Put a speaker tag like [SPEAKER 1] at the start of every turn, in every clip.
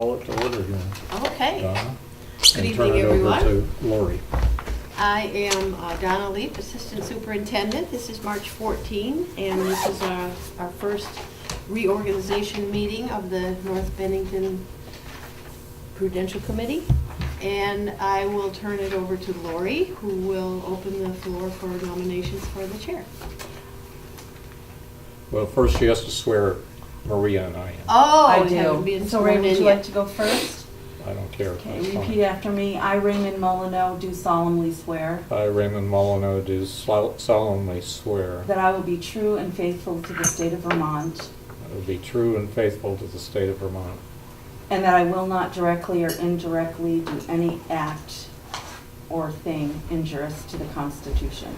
[SPEAKER 1] Call it to order again.
[SPEAKER 2] Okay.
[SPEAKER 1] Donna.
[SPEAKER 2] Good
[SPEAKER 1] And
[SPEAKER 2] evening,
[SPEAKER 1] turn it over
[SPEAKER 2] everyone.
[SPEAKER 1] to Lori.
[SPEAKER 2] I am Donna Leap, Assistant Superintendent. This is March 14, and this is our first reorganization meeting of the North Bennington Prudential Committee. And I will turn it over to Lori, who will open the floor for nominations for the chair.
[SPEAKER 1] Well, first she has to swear Maria and I in.
[SPEAKER 2] Oh,
[SPEAKER 3] I
[SPEAKER 2] we haven't been
[SPEAKER 3] do. So Ray,
[SPEAKER 2] sworn
[SPEAKER 3] would
[SPEAKER 2] in
[SPEAKER 3] you
[SPEAKER 2] yet.
[SPEAKER 3] like to go first?
[SPEAKER 1] I don't care.
[SPEAKER 3] Okay,
[SPEAKER 1] That's fine.
[SPEAKER 3] repeat after me. I, Raymond Molyneux, do solemnly swear
[SPEAKER 1] I, Raymond Molyneux, do solemnly swear
[SPEAKER 3] that I will be true and faithful to the state of Vermont,
[SPEAKER 1] I will be true and faithful to the state of Vermont,
[SPEAKER 3] and that I will not directly or indirectly do any act or thing injurious to the Constitution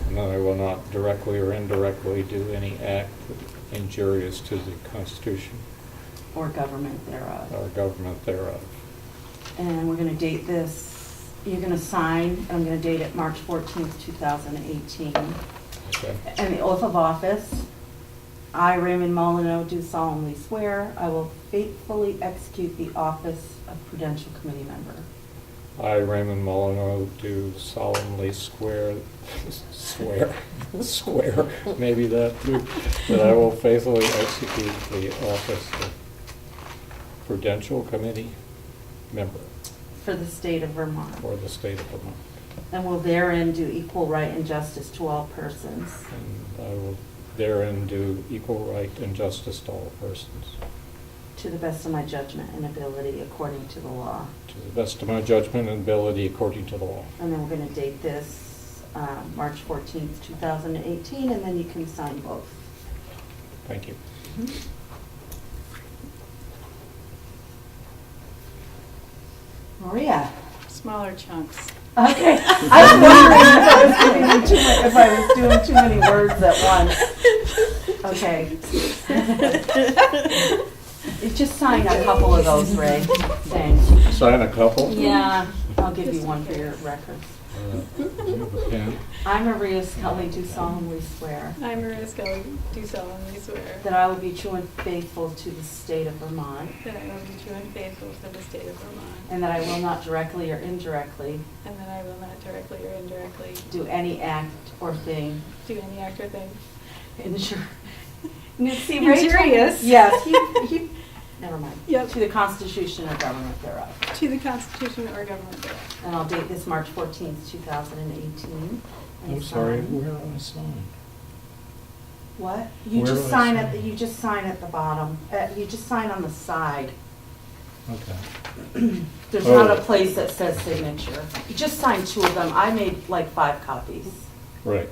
[SPEAKER 1] and that I will not directly or indirectly do any act injurious to the Constitution
[SPEAKER 3] or government thereof.
[SPEAKER 1] or government thereof.
[SPEAKER 3] And we're going to date this, you're going to sign, and I'm going to date it March 14th, 2018.
[SPEAKER 1] Okay.
[SPEAKER 3] And the oath of office, I, Raymond Molyneux, do solemnly swear I will faithfully execute the office of Prudential Committee member
[SPEAKER 1] I, Raymond Molyneux, do solemnly swear, maybe that too, that I will faithfully execute the office of Prudential Committee member
[SPEAKER 3] for the state of Vermont,
[SPEAKER 1] for the state of Vermont.
[SPEAKER 3] and will therein do equal right and justice to all persons,
[SPEAKER 1] And I will therein do equal right and justice to all persons,
[SPEAKER 3] to the best of my judgment and ability according to the law.
[SPEAKER 1] to the best of my judgment and ability according to the law.
[SPEAKER 3] And then we're going to date this March 14th, 2018, and then you can sign both.
[SPEAKER 1] Thank you.
[SPEAKER 3] Maria.
[SPEAKER 4] Smaller chunks.
[SPEAKER 3] Okay. I was wondering if I was doing too many words at once. Okay. You just sign a couple of those, Ray. Thanks.
[SPEAKER 1] Sign a couple?
[SPEAKER 3] Yeah, I'll give you one for your records.
[SPEAKER 1] You have a pen?
[SPEAKER 3] I, Maria Scully, do solemnly swear
[SPEAKER 4] I, Maria Scully, do solemnly swear
[SPEAKER 3] that I will be true and faithful to the state of Vermont,
[SPEAKER 4] that I will be true and faithful to the state of Vermont,
[SPEAKER 3] and that I will not directly or indirectly
[SPEAKER 4] and that I will not directly or indirectly
[SPEAKER 3] do any act or thing
[SPEAKER 4] do any act or thing
[SPEAKER 3] injurious. Yes, he, never mind.
[SPEAKER 4] Yep.
[SPEAKER 3] To the Constitution or government thereof.
[SPEAKER 4] to the Constitution or government thereof.
[SPEAKER 3] And I'll date this March 14th, 2018. and
[SPEAKER 1] I'm sorry,
[SPEAKER 3] sign-
[SPEAKER 1] where do I sign?
[SPEAKER 3] What? You
[SPEAKER 1] Where
[SPEAKER 3] just
[SPEAKER 1] do I
[SPEAKER 3] sign
[SPEAKER 1] sign?
[SPEAKER 3] at the, you just sign at the bottom. You just sign on the side.
[SPEAKER 1] Okay.
[SPEAKER 3] There's not a
[SPEAKER 1] Oh.
[SPEAKER 3] place that says signature. You just sign two of them. I made like 5 copies.
[SPEAKER 1] Right.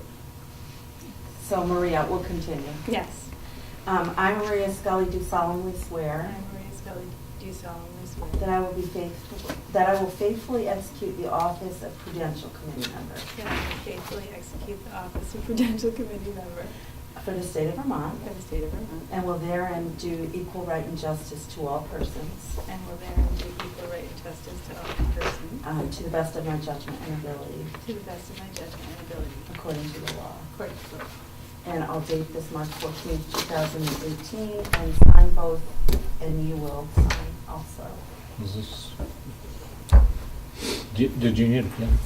[SPEAKER 3] So Maria, we'll continue.
[SPEAKER 4] Yes.
[SPEAKER 3] I, Maria Scully, do solemnly
[SPEAKER 4] I,
[SPEAKER 3] swear
[SPEAKER 4] Maria Scully, do solemnly swear
[SPEAKER 3] that I will be faithful, that I will faithfully execute the office of Prudential Committee member
[SPEAKER 4] that I will faithfully execute the office of Prudential Committee member
[SPEAKER 3] for the state of Vermont,
[SPEAKER 4] for the state of Vermont,
[SPEAKER 3] and will therein do equal right and justice to all persons,
[SPEAKER 4] and will therein do equal right and justice to all persons,
[SPEAKER 3] to the best of my judgment and ability,
[SPEAKER 4] to the best of my judgment and ability,
[SPEAKER 3] according to the law.
[SPEAKER 4] according to the law.
[SPEAKER 3] And I'll date this March 14th, 2018, and sign both, and you will sign also.
[SPEAKER 1] Is this, did you need a pen?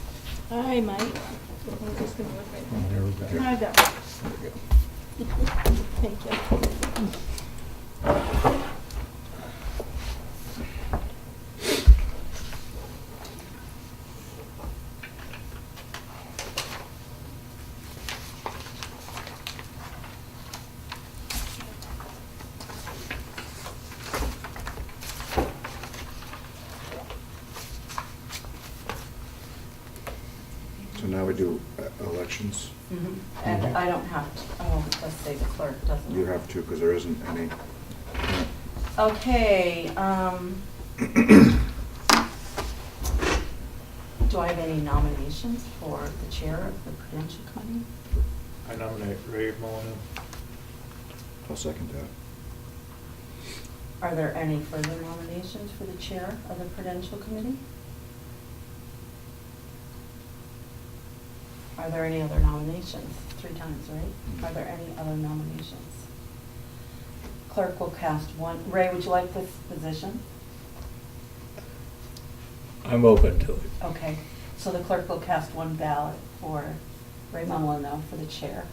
[SPEAKER 4] I might. I'm just gonna look right
[SPEAKER 1] Oh, here we go.
[SPEAKER 4] there. I got
[SPEAKER 1] There we go.
[SPEAKER 4] Thank you.
[SPEAKER 5] So now we do elections.
[SPEAKER 3] And I don't have to, oh, let's say the clerk doesn't.
[SPEAKER 5] You have to, because there isn't any.
[SPEAKER 3] Okay, do I have any nominations for the chair of the Prudential Committee?
[SPEAKER 1] I nominate Ray Molyneux.
[SPEAKER 5] I'll second that.
[SPEAKER 3] Are there any further nominations for the chair of the Prudential Committee? Are there any other nominations? 3 times, right? Are there any other nominations? Clerk will cast one. Ray, would you like this position?
[SPEAKER 1] I'm open to it.
[SPEAKER 3] Okay, so the clerk will cast one ballot for Ray Molyneux for the chair.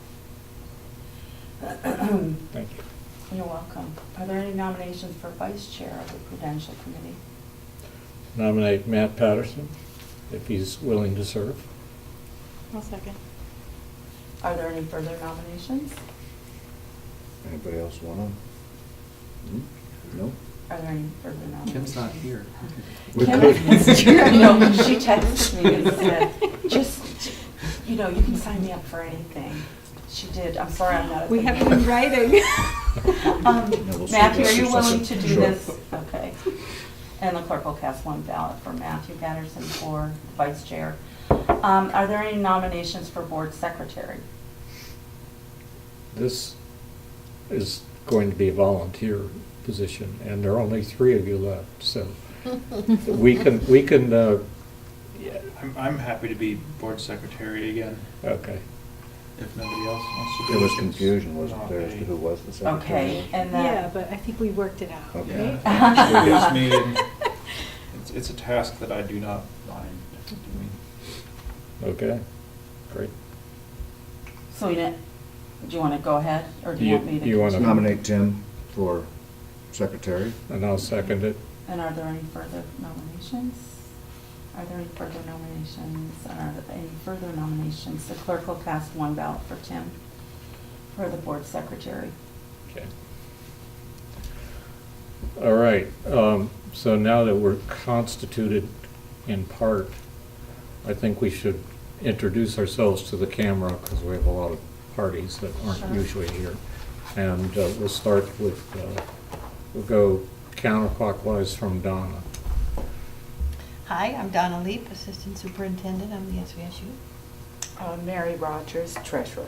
[SPEAKER 1] Thank you.
[SPEAKER 3] You're welcome. Are there any nominations for vice chair of the Prudential Committee?
[SPEAKER 1] Nominate Matt Patterson, if he's willing to serve.
[SPEAKER 4] I'll second.
[SPEAKER 3] Are there any further nominations?
[SPEAKER 5] Anybody else want to? No?
[SPEAKER 3] Are there any further nominations?
[SPEAKER 6] Kim's not here.
[SPEAKER 5] We
[SPEAKER 3] Kim
[SPEAKER 5] could.
[SPEAKER 3] is here. No, she texted me and said, just, you know, you can sign me up for anything. She did. I'm sorry I'm not at
[SPEAKER 4] We
[SPEAKER 3] the
[SPEAKER 4] have it
[SPEAKER 3] meeting.
[SPEAKER 4] in writing.
[SPEAKER 5] we'll see.
[SPEAKER 3] Matthew, are you
[SPEAKER 5] Sure.
[SPEAKER 3] willing to do
[SPEAKER 5] Sure.
[SPEAKER 3] this? Okay. And the clerk will cast one ballot for Matthew Patterson for vice chair. Are there any nominations for board secretary?
[SPEAKER 1] This is going to be a volunteer position, and there are only 3 of you left, so we can,
[SPEAKER 7] Yeah, I'm happy to be board secretary again,
[SPEAKER 1] okay.
[SPEAKER 7] if nobody else wants to do it.
[SPEAKER 5] There was confusion, wasn't there, as to who was the secretary?
[SPEAKER 3] Okay, and then.
[SPEAKER 4] Yeah, but I think we worked it out.
[SPEAKER 5] Okay.
[SPEAKER 7] Yeah, it gives me, it's a task that I do not mind doing.
[SPEAKER 1] Okay, great.
[SPEAKER 3] So do you want to go ahead, or do you want me to?
[SPEAKER 1] You wanna-
[SPEAKER 3] continue?
[SPEAKER 5] Nominate Tim for secretary.
[SPEAKER 1] And I'll second it.
[SPEAKER 3] And are there any further nominations? Are there any further nominations? And are there any further nominations? The clerk will cast one ballot for Tim for the board secretary.
[SPEAKER 1] Okay. All right, so now that we're constituted in part, I think we should introduce ourselves to the camera, because we have a lot of parties that aren't
[SPEAKER 3] Sure.
[SPEAKER 1] usually here. And we'll start with, we'll go counterclockwise from Donna.
[SPEAKER 2] Hi, I'm Donna Leap, Assistant Superintendent of the SVSU.
[SPEAKER 3] Mary Rogers, treasurer.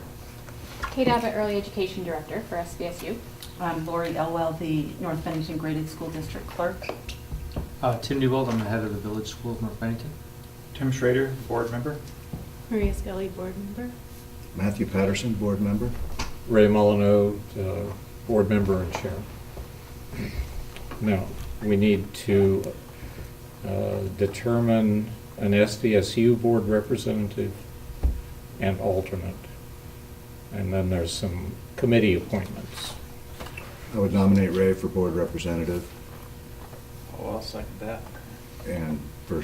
[SPEAKER 8] Kate Abbott, Early Education Director for SBSU.
[SPEAKER 3] I'm Lori Elwell, the North Bennington Graded School District Clerk.
[SPEAKER 6] Tim Newbold, I'm the head of the Village School of North Bennington.
[SPEAKER 7] Tim Schrader, board member.
[SPEAKER 4] Maria Scully, board member.
[SPEAKER 5] Matthew Patterson, board member.
[SPEAKER 1] Ray Molyneux, board member and chair. Now, we need to determine an SDSU board representative and alternate. And then there's some committee appointments.
[SPEAKER 5] I would nominate Ray for board representative,
[SPEAKER 7] Oh, I'll second that.
[SPEAKER 5] and for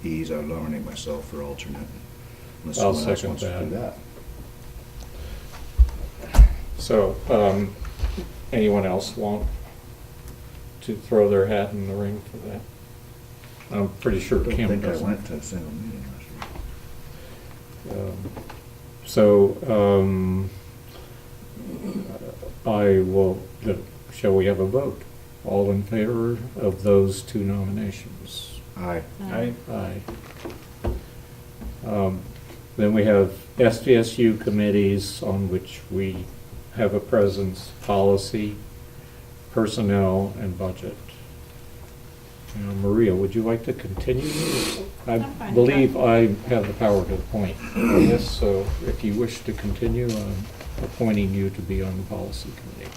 [SPEAKER 5] ease, I would nominate myself for alternate. Unless
[SPEAKER 1] I'll
[SPEAKER 5] someone else
[SPEAKER 1] second
[SPEAKER 5] wants to do
[SPEAKER 1] that.
[SPEAKER 5] that.
[SPEAKER 1] So, anyone else want to throw their hat in the ring for that? I'm pretty sure
[SPEAKER 5] I don't
[SPEAKER 1] Kim
[SPEAKER 5] think I
[SPEAKER 1] doesn't.
[SPEAKER 5] went to a single meeting last year.
[SPEAKER 1] So, I will, shall we have a vote? All in favor of those 2 nominations?
[SPEAKER 5] Aye.
[SPEAKER 1] Aye. Then we have SDSU committees on which we have a presence: policy, personnel, and budget. Maria, would you like to continue? I
[SPEAKER 4] I'm fine with
[SPEAKER 1] believe
[SPEAKER 4] that.
[SPEAKER 1] I have the power to appoint on this, so if you wish to continue, I'm appointing you to be on the policy committee.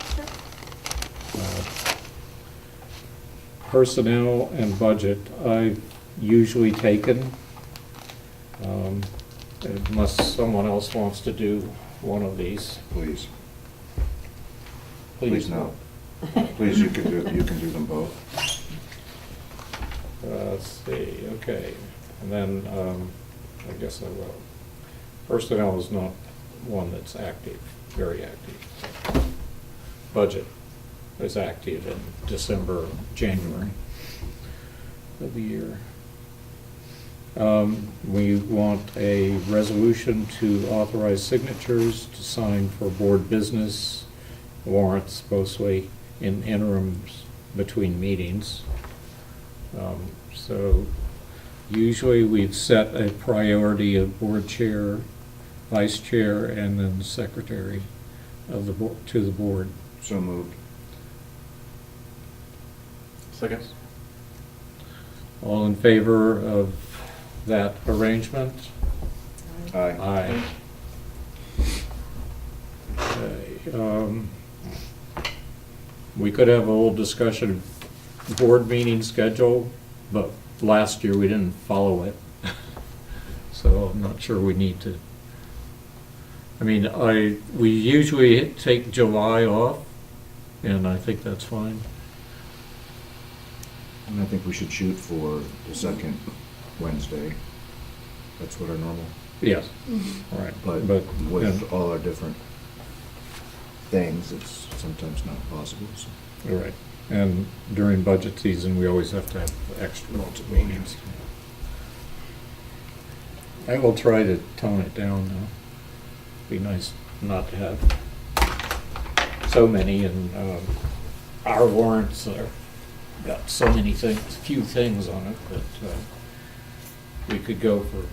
[SPEAKER 1] Personnel and budget, I've usually taken, unless someone else wants to do one of these.
[SPEAKER 5] Please. Please, no. Please, you can do them both.
[SPEAKER 1] Let's see, okay, and then, I guess I will. Personnel is not one that's active, very active. Budget is active in December, January of the year. We want a resolution to authorize signatures to sign for board business warrants, mostly in interims between meetings. So usually we've set a priority of board chair, vice chair, and then secretary of the board, to the board.
[SPEAKER 5] So moved.
[SPEAKER 7] Second.
[SPEAKER 1] All in favor of that arrangement?
[SPEAKER 5] Aye.
[SPEAKER 1] Okay, we could have a little discussion, board meeting schedule, but last year we didn't follow it. So I'm not sure we need to. I mean, we usually take July off, and I think that's fine.
[SPEAKER 5] And I think we should shoot for the second Wednesday. That's what our normal,
[SPEAKER 1] Yes, right.
[SPEAKER 5] but
[SPEAKER 1] and-
[SPEAKER 5] with all our different things, it's sometimes not possible, so.
[SPEAKER 1] You're right. And during budget season, we always have to have extra meetings. I will try to tone it down now. Be nice not to have so many, and our warrants are, got so many things, few things on it that we could go for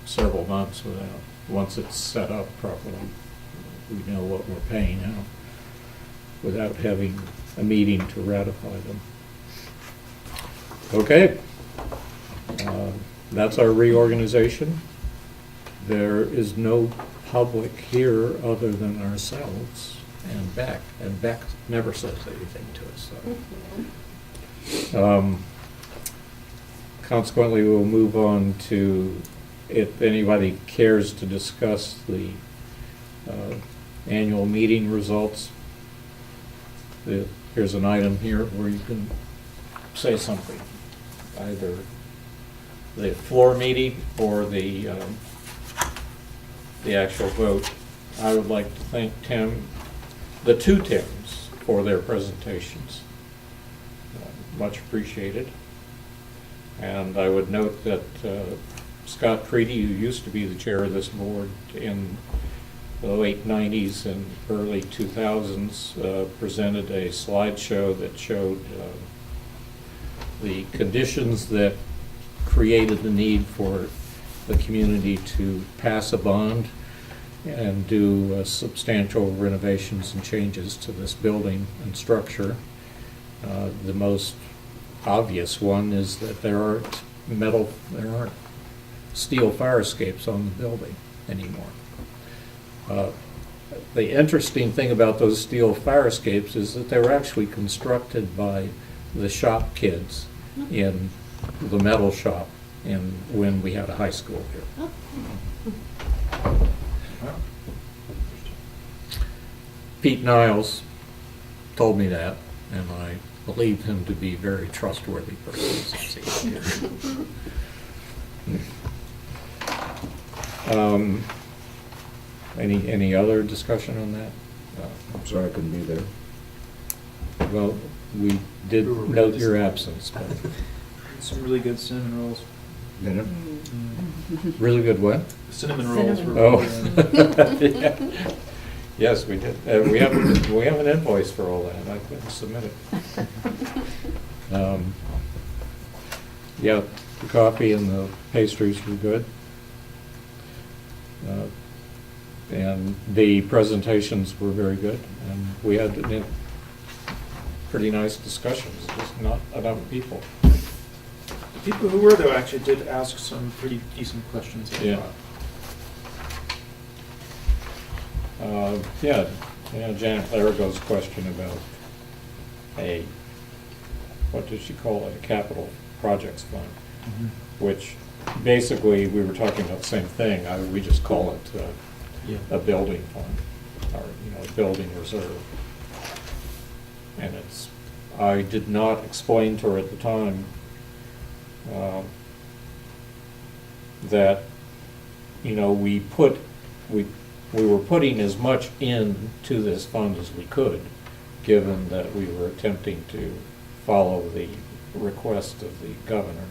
[SPEAKER 1] several months without, once it's set up properly, we know what we're paying out without having a meeting to ratify them. Okay. That's our reorganization. There is no public here other than ourselves and Beck never says anything to us, so. Consequently, we'll move on to, if anybody cares to discuss the annual meeting results. Here's an item here where you can say something, either the floor meeting or the actual vote. I would like to thank the two Tims, for their presentations. Much appreciated. And I would note that Scott Creedy, who used to be the chair of this board in the late 90s and early 2000s, presented a slideshow that showed the conditions that created the need for the community to pass a bond and do substantial renovations and changes to this building and structure. The most obvious one is that there aren't steel fire escapes on the building anymore. The interesting thing about those steel fire escapes is that they were actually constructed by the shop kids in the metal shop when we had a high school here. Pete Niles told me that, and I believe him to be a very trustworthy person. Any other discussion on that?
[SPEAKER 5] I'm sorry I couldn't be there.
[SPEAKER 1] Well, we did note your absence, but
[SPEAKER 7] Some really good cinnamon rolls.
[SPEAKER 5] Dinner?
[SPEAKER 1] really good what?
[SPEAKER 7] Cinnamon rolls were
[SPEAKER 1] Oh.
[SPEAKER 7] really
[SPEAKER 1] Yeah. Yes, we did. We have an invoice for all that. I couldn't submit it. Yeah, the coffee and the pastries were good. And the presentations were very good, and we had pretty nice discussions, just not enough people.
[SPEAKER 7] The people who were, though, actually did ask some pretty decent questions. I
[SPEAKER 1] Yeah.
[SPEAKER 7] thought.
[SPEAKER 1] Yeah, Janet Larigo's question about what did she call it, a capital projects fund, which basically we were talking about the same thing. We just call it
[SPEAKER 7] Yeah.
[SPEAKER 1] a building fund, or, a building reserve. And I did not explain to her at the time that, we were putting as much into this fund as we could, given that we were attempting to follow the request of the governor.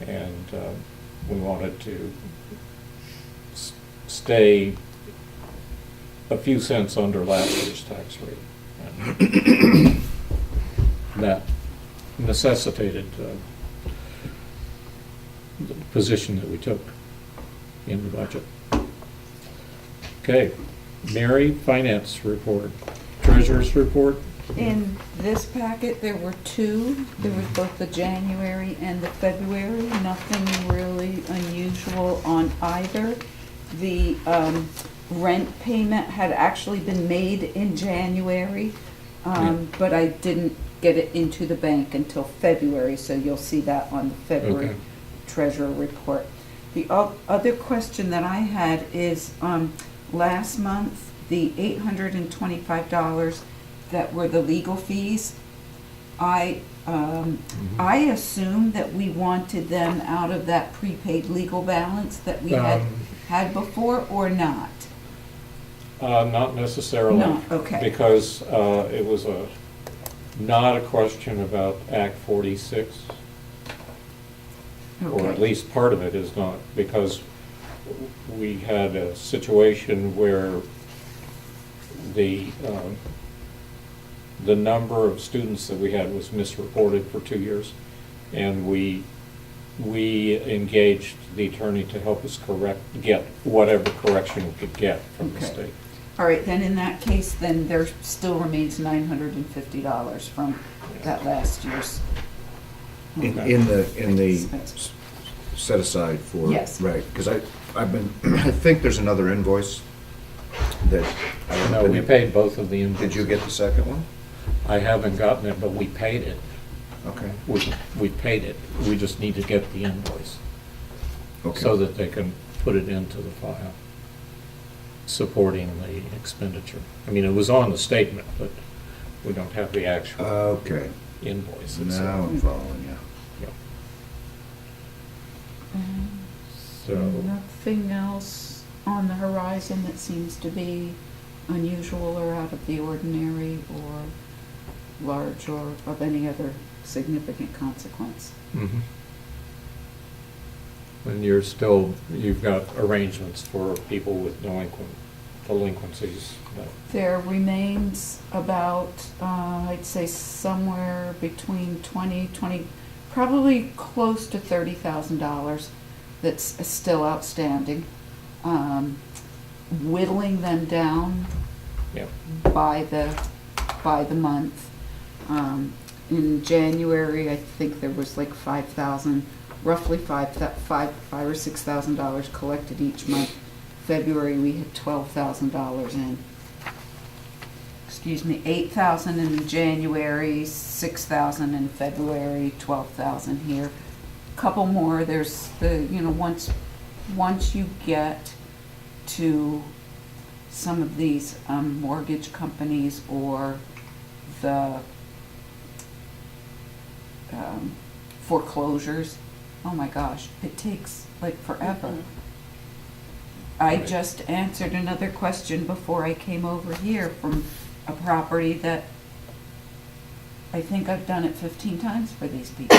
[SPEAKER 1] And we wanted to stay a few cents under last year's tax rate. And that necessitated the position that we took in the budget. Okay, Mary, finance report, treasurer's report.
[SPEAKER 9] In this packet, there were two. There was both the January and the February. Nothing really unusual on either. The rent payment had actually been made in January, but I didn't get it into the bank until February, so you'll see that on the February
[SPEAKER 1] Okay.
[SPEAKER 9] treasurer report. The other question that I had is, last month, the $825 that were the legal fees, I assumed that we wanted them out of that prepaid legal balance that we had before, or not?
[SPEAKER 1] Not necessarily.
[SPEAKER 9] No, okay.
[SPEAKER 1] Because it was not a question about Act 46, or at
[SPEAKER 9] Okay.
[SPEAKER 1] least part of it is not, because we had a situation where the number of students that we had was misreported for 2 years, and we engaged the attorney to help us get whatever correction we could get from the
[SPEAKER 9] Okay.
[SPEAKER 1] state.
[SPEAKER 9] All right, then in that case, then there still remains $950 from that last year's.
[SPEAKER 5] In the
[SPEAKER 9] Expense.
[SPEAKER 5] set aside for.
[SPEAKER 9] Yes.
[SPEAKER 5] Right, because I've been, I think there's another invoice that. I haven't
[SPEAKER 1] No,
[SPEAKER 5] been
[SPEAKER 1] we
[SPEAKER 5] able-
[SPEAKER 1] paid both of the invoices.
[SPEAKER 5] Did you get the second one?
[SPEAKER 1] I haven't gotten it, but we paid it.
[SPEAKER 5] Okay.
[SPEAKER 1] We paid it. We just need to get the invoice
[SPEAKER 5] Okay.
[SPEAKER 1] so that they can put it into the file, supporting the expenditure. I mean, it was on the statement, but we don't have the actual
[SPEAKER 5] Okay,
[SPEAKER 1] invoice
[SPEAKER 5] now
[SPEAKER 1] itself.
[SPEAKER 5] I'm following you.
[SPEAKER 1] Yep.
[SPEAKER 9] So
[SPEAKER 1] So,
[SPEAKER 9] nothing else on the horizon that seems to be unusual or out of the ordinary or large or of any other significant consequence.
[SPEAKER 1] mhm. And you've got arrangements for people with delinquencies.
[SPEAKER 9] There remains about, I'd say somewhere between 20, probably close to $30,000 that's still outstanding. Whittling them down
[SPEAKER 1] Yep.
[SPEAKER 9] by the month. In January, I think there was like roughly five or $6,000 collected each month. February, we had $12,000 in. Excuse me, 8,000 in January, 6,000 in February, 12,000 here. Couple more, there's once you get to some of these mortgage companies or the foreclosures, oh my gosh, it takes like forever. I
[SPEAKER 1] Right.
[SPEAKER 9] just answered another question before I came over here from a property that I think I've done it 15 times for these people.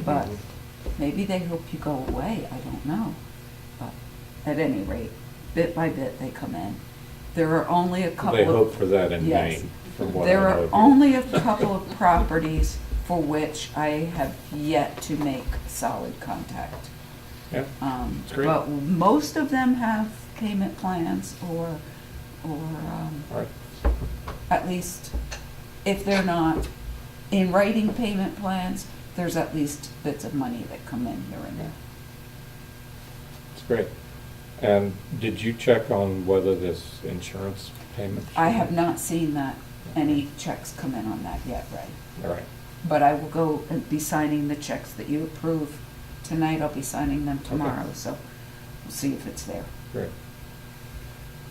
[SPEAKER 9] But maybe they hope you go away, I don't know. But at any rate, bit by bit, they come in. There are only a couple
[SPEAKER 1] They
[SPEAKER 9] of...
[SPEAKER 1] hope for that in
[SPEAKER 9] Yes.
[SPEAKER 1] Maine, from what I
[SPEAKER 9] There
[SPEAKER 1] know.
[SPEAKER 9] are
[SPEAKER 1] of you.
[SPEAKER 9] only a couple of properties for which I have yet to make solid contact.
[SPEAKER 1] Yeah, that's great.
[SPEAKER 9] But most of them have payment plans or
[SPEAKER 1] All right.
[SPEAKER 9] at least, if they're not in writing payment plans, there's at least bits of money that come in here and there.
[SPEAKER 1] That's great. And did you check on whether this insurance payment?
[SPEAKER 9] I have not seen that, any checks come in on that yet, Ray.
[SPEAKER 1] All right.
[SPEAKER 9] But I will go and be signing the checks that you approve tonight. I'll be signing them tomorrow, so we'll see if it's there.
[SPEAKER 1] Great.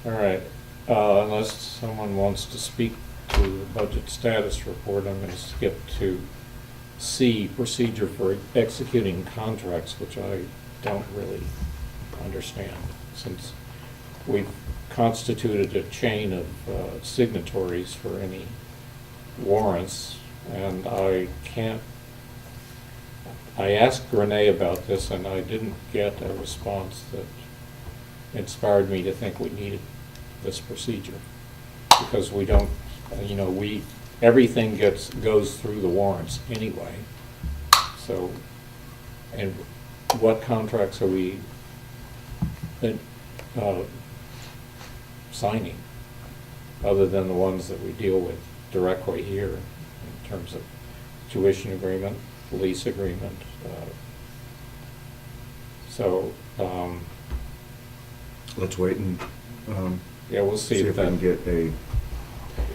[SPEAKER 1] All right. Unless someone wants to speak to the budget status report, I'm going to skip to C, procedure for executing contracts, which I don't really understand, since we've constituted a chain of signatories for any warrants, and I asked Renee about this, and I didn't get a response that inspired me to think we needed this procedure. Because we don't, everything goes through the warrants anyway. So, and what contracts are we signing, other than the ones that we deal with directly here in terms of tuition agreement, lease agreement?
[SPEAKER 5] Let's wait and
[SPEAKER 1] Yeah, we'll see
[SPEAKER 5] see
[SPEAKER 1] if
[SPEAKER 5] if we can
[SPEAKER 1] that,
[SPEAKER 5] get a,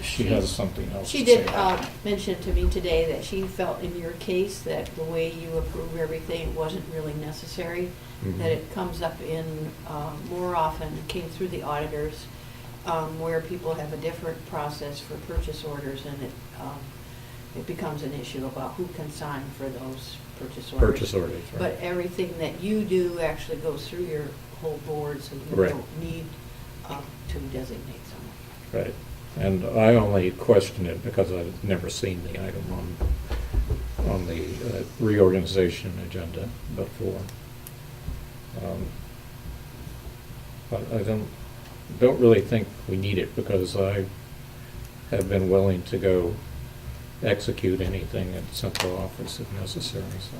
[SPEAKER 1] she has something else
[SPEAKER 2] She
[SPEAKER 1] to say
[SPEAKER 2] did
[SPEAKER 1] about it.
[SPEAKER 2] mention to me today that she felt in your case that the way you approve everything wasn't really necessary,
[SPEAKER 1] Mhm.
[SPEAKER 2] that it comes up in, more often, it came through the auditors, where people have a different process for purchase orders, and it becomes an issue about who can sign for those purchase orders.
[SPEAKER 1] Purchase orders, right.
[SPEAKER 2] But everything that you do actually goes through your whole board, so you
[SPEAKER 1] Right.
[SPEAKER 2] don't need to designate someone.
[SPEAKER 1] Right, and I only question it because I've never seen the item on the reorganization agenda before. But I don't really think we need it, because I have been willing to go execute anything at central office if necessary, so.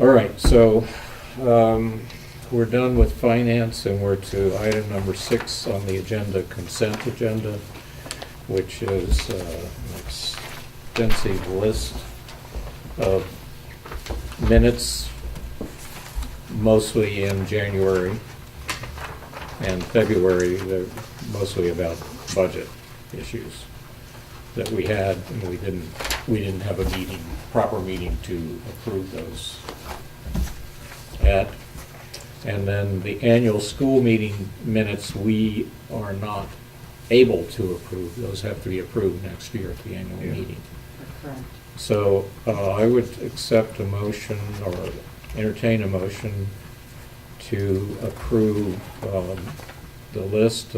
[SPEAKER 1] All right, so, we're done with finance, and we're to item number 6 on the agenda, consent agenda, which is an extensive list of minutes, mostly in January and February. They're mostly about budget issues that we had, and we didn't have a meeting, proper meeting to approve those at. And then the annual school meeting minutes, we are not able to approve. Those have to be approved next year at the annual
[SPEAKER 5] Yeah.
[SPEAKER 1] meeting.
[SPEAKER 3] Correct.
[SPEAKER 1] So I would accept a motion or entertain a motion to approve the list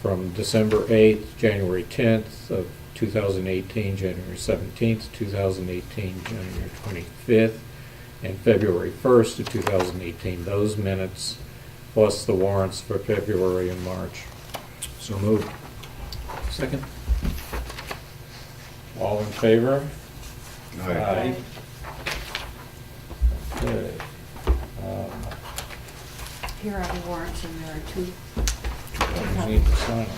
[SPEAKER 1] from December 8th, January 10th of 2018, January 17th, 2018, January 25th, and February 1st of 2018, those minutes, plus the warrants for February and March.
[SPEAKER 5] So moved.
[SPEAKER 1] Second. All in favor? Aye. Okay.
[SPEAKER 2] Here are the warrants, and there are two.
[SPEAKER 1] We need to sign them.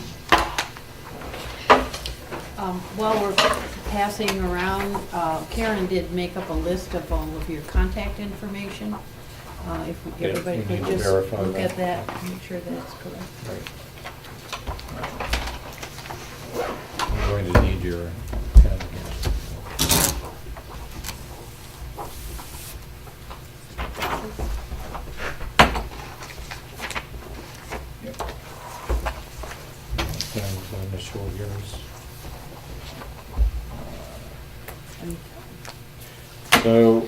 [SPEAKER 2] While we're passing around, Karen did make up a list of all of your contact information. If
[SPEAKER 1] Yeah,
[SPEAKER 2] everybody
[SPEAKER 1] we
[SPEAKER 2] could
[SPEAKER 1] need to
[SPEAKER 2] just
[SPEAKER 1] verify
[SPEAKER 2] look
[SPEAKER 1] that.
[SPEAKER 2] at that, make sure that it's correct.
[SPEAKER 1] Right. I'm going to need your pen again.
[SPEAKER 5] Yep.
[SPEAKER 1] Pen's initial yours. So,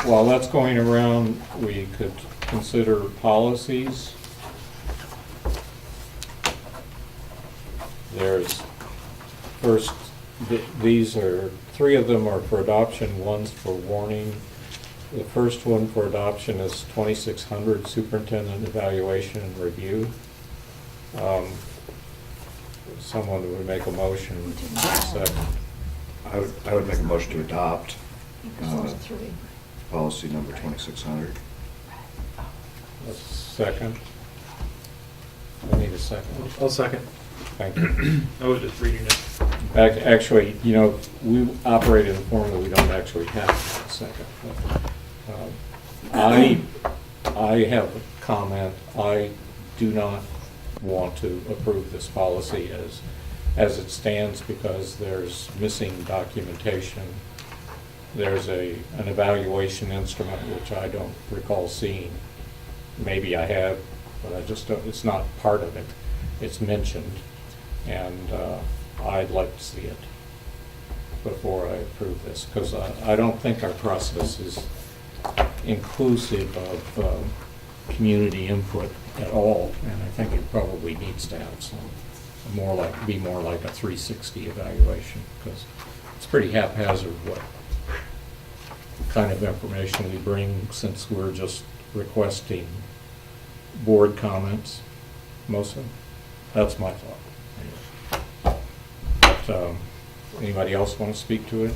[SPEAKER 1] while that's going around, we could consider policies. There's, first, these are, 3 of them are for adoption, one's for warning. The first one for adoption is 2600 Superintendent Evaluation and Review. Someone would make a motion, second.
[SPEAKER 5] I would make a motion to adopt
[SPEAKER 2] Those 3.
[SPEAKER 5] policy number 2600.
[SPEAKER 1] A second. I need a second.
[SPEAKER 7] I'll second.
[SPEAKER 1] Thank you.
[SPEAKER 7] I was just reading it.
[SPEAKER 1] Actually, you know, we operate in a form that we don't actually have a second. I have a comment. I do not want to approve this policy as it stands, because there's missing documentation. There's an evaluation instrument which I don't recall seeing. Maybe I have, but I just don't, it's not part of it. It's mentioned, and I'd like to see it before I approve this, because I don't think our process is inclusive of community input at all, and I think it probably needs to have some, be more like a 360 evaluation, because it's pretty haphazard what kind of information we bring, since we're just requesting board comments, mostly. That's my thought. But, anybody else want to speak to it?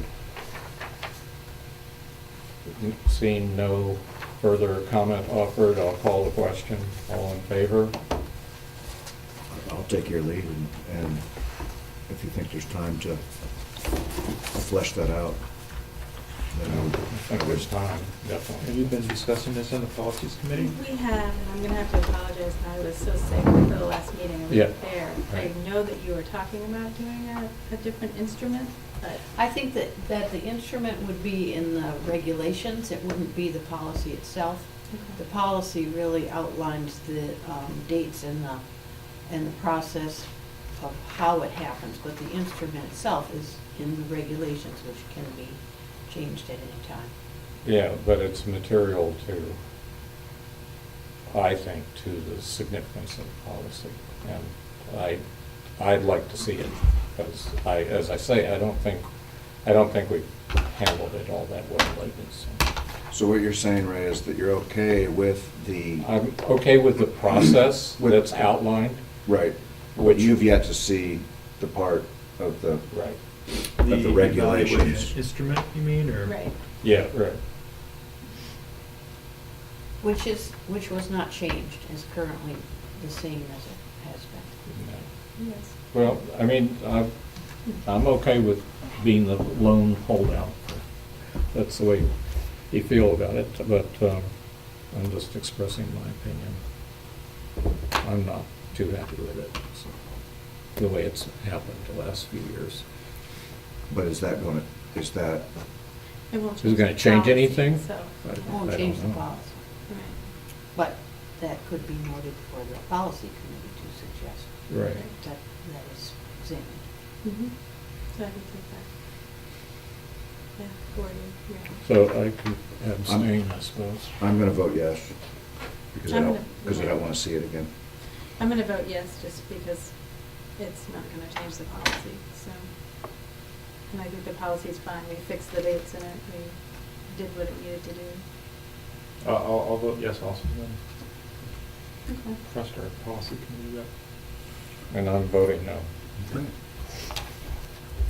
[SPEAKER 1] Seeing no further comment offered, I'll call the question. All in favor?
[SPEAKER 5] I'll take your lead, and if you think there's time to flesh that out.
[SPEAKER 1] I think there's time,
[SPEAKER 7] Have
[SPEAKER 1] definitely.
[SPEAKER 7] you been discussing this on the policies committee?
[SPEAKER 4] We have, and I'm gonna have to apologize, I was so sick for the last meeting, I
[SPEAKER 1] Yeah,
[SPEAKER 4] wasn't there.
[SPEAKER 1] right.
[SPEAKER 4] I know that you were talking about doing a different instrument, but
[SPEAKER 2] I think that the instrument would be in the regulations, it wouldn't be the policy itself. The policy really outlines the dates and the process of how it happens, but the instrument itself is in the regulations, which can be changed at any time.
[SPEAKER 1] Yeah, but it's material to, I think, to the significance of the policy. And I'd like to see it, because as I say, I don't think we've handled it all that well lately, so.
[SPEAKER 5] So what you're saying, Ray, is that you're okay with the,
[SPEAKER 1] I'm okay with the process
[SPEAKER 5] With-
[SPEAKER 1] that's outlined.
[SPEAKER 5] right,
[SPEAKER 1] Which-
[SPEAKER 5] you've yet to see the part of the,
[SPEAKER 1] Right.
[SPEAKER 5] of the regulations.
[SPEAKER 7] evaluation Instrument, you mean, or?
[SPEAKER 4] right.
[SPEAKER 1] Yeah, right.
[SPEAKER 2] Which was not changed, is currently the same as it has been.
[SPEAKER 4] Yes.
[SPEAKER 1] Well, I mean, I'm okay with being the lone holdout. That's the way you feel about it, but I'm just expressing my opinion. I'm not too happy with it, so, the way it's happened the last few years.
[SPEAKER 5] But is that gonna, is that,
[SPEAKER 4] It won't
[SPEAKER 1] Is it gonna
[SPEAKER 4] the
[SPEAKER 1] change
[SPEAKER 4] policy
[SPEAKER 1] anything?
[SPEAKER 4] itself.
[SPEAKER 1] I-
[SPEAKER 2] It
[SPEAKER 1] I
[SPEAKER 2] won't
[SPEAKER 1] don't
[SPEAKER 2] change the
[SPEAKER 1] know.
[SPEAKER 2] policy,
[SPEAKER 4] Right.
[SPEAKER 2] but that could be noted for the policy committee to suggest
[SPEAKER 1] Right.
[SPEAKER 2] that is examined.
[SPEAKER 4] Mhm. So I can take that. Yeah, Gordy, yeah.
[SPEAKER 1] So I could abstain, I suppose.
[SPEAKER 5] I'm gonna vote yes, because I
[SPEAKER 4] I'm
[SPEAKER 5] don't,
[SPEAKER 4] gonna-
[SPEAKER 5] because I don't wanna see it again.
[SPEAKER 4] I'm gonna vote yes, just because it's not gonna change the policy, so. And I think the policy's fine, we fixed the dates in it, we did what it needed to do.
[SPEAKER 7] I'll vote yes also then.
[SPEAKER 4] Okay.
[SPEAKER 7] Trust our policy committee rep.
[SPEAKER 1] And I'm voting no.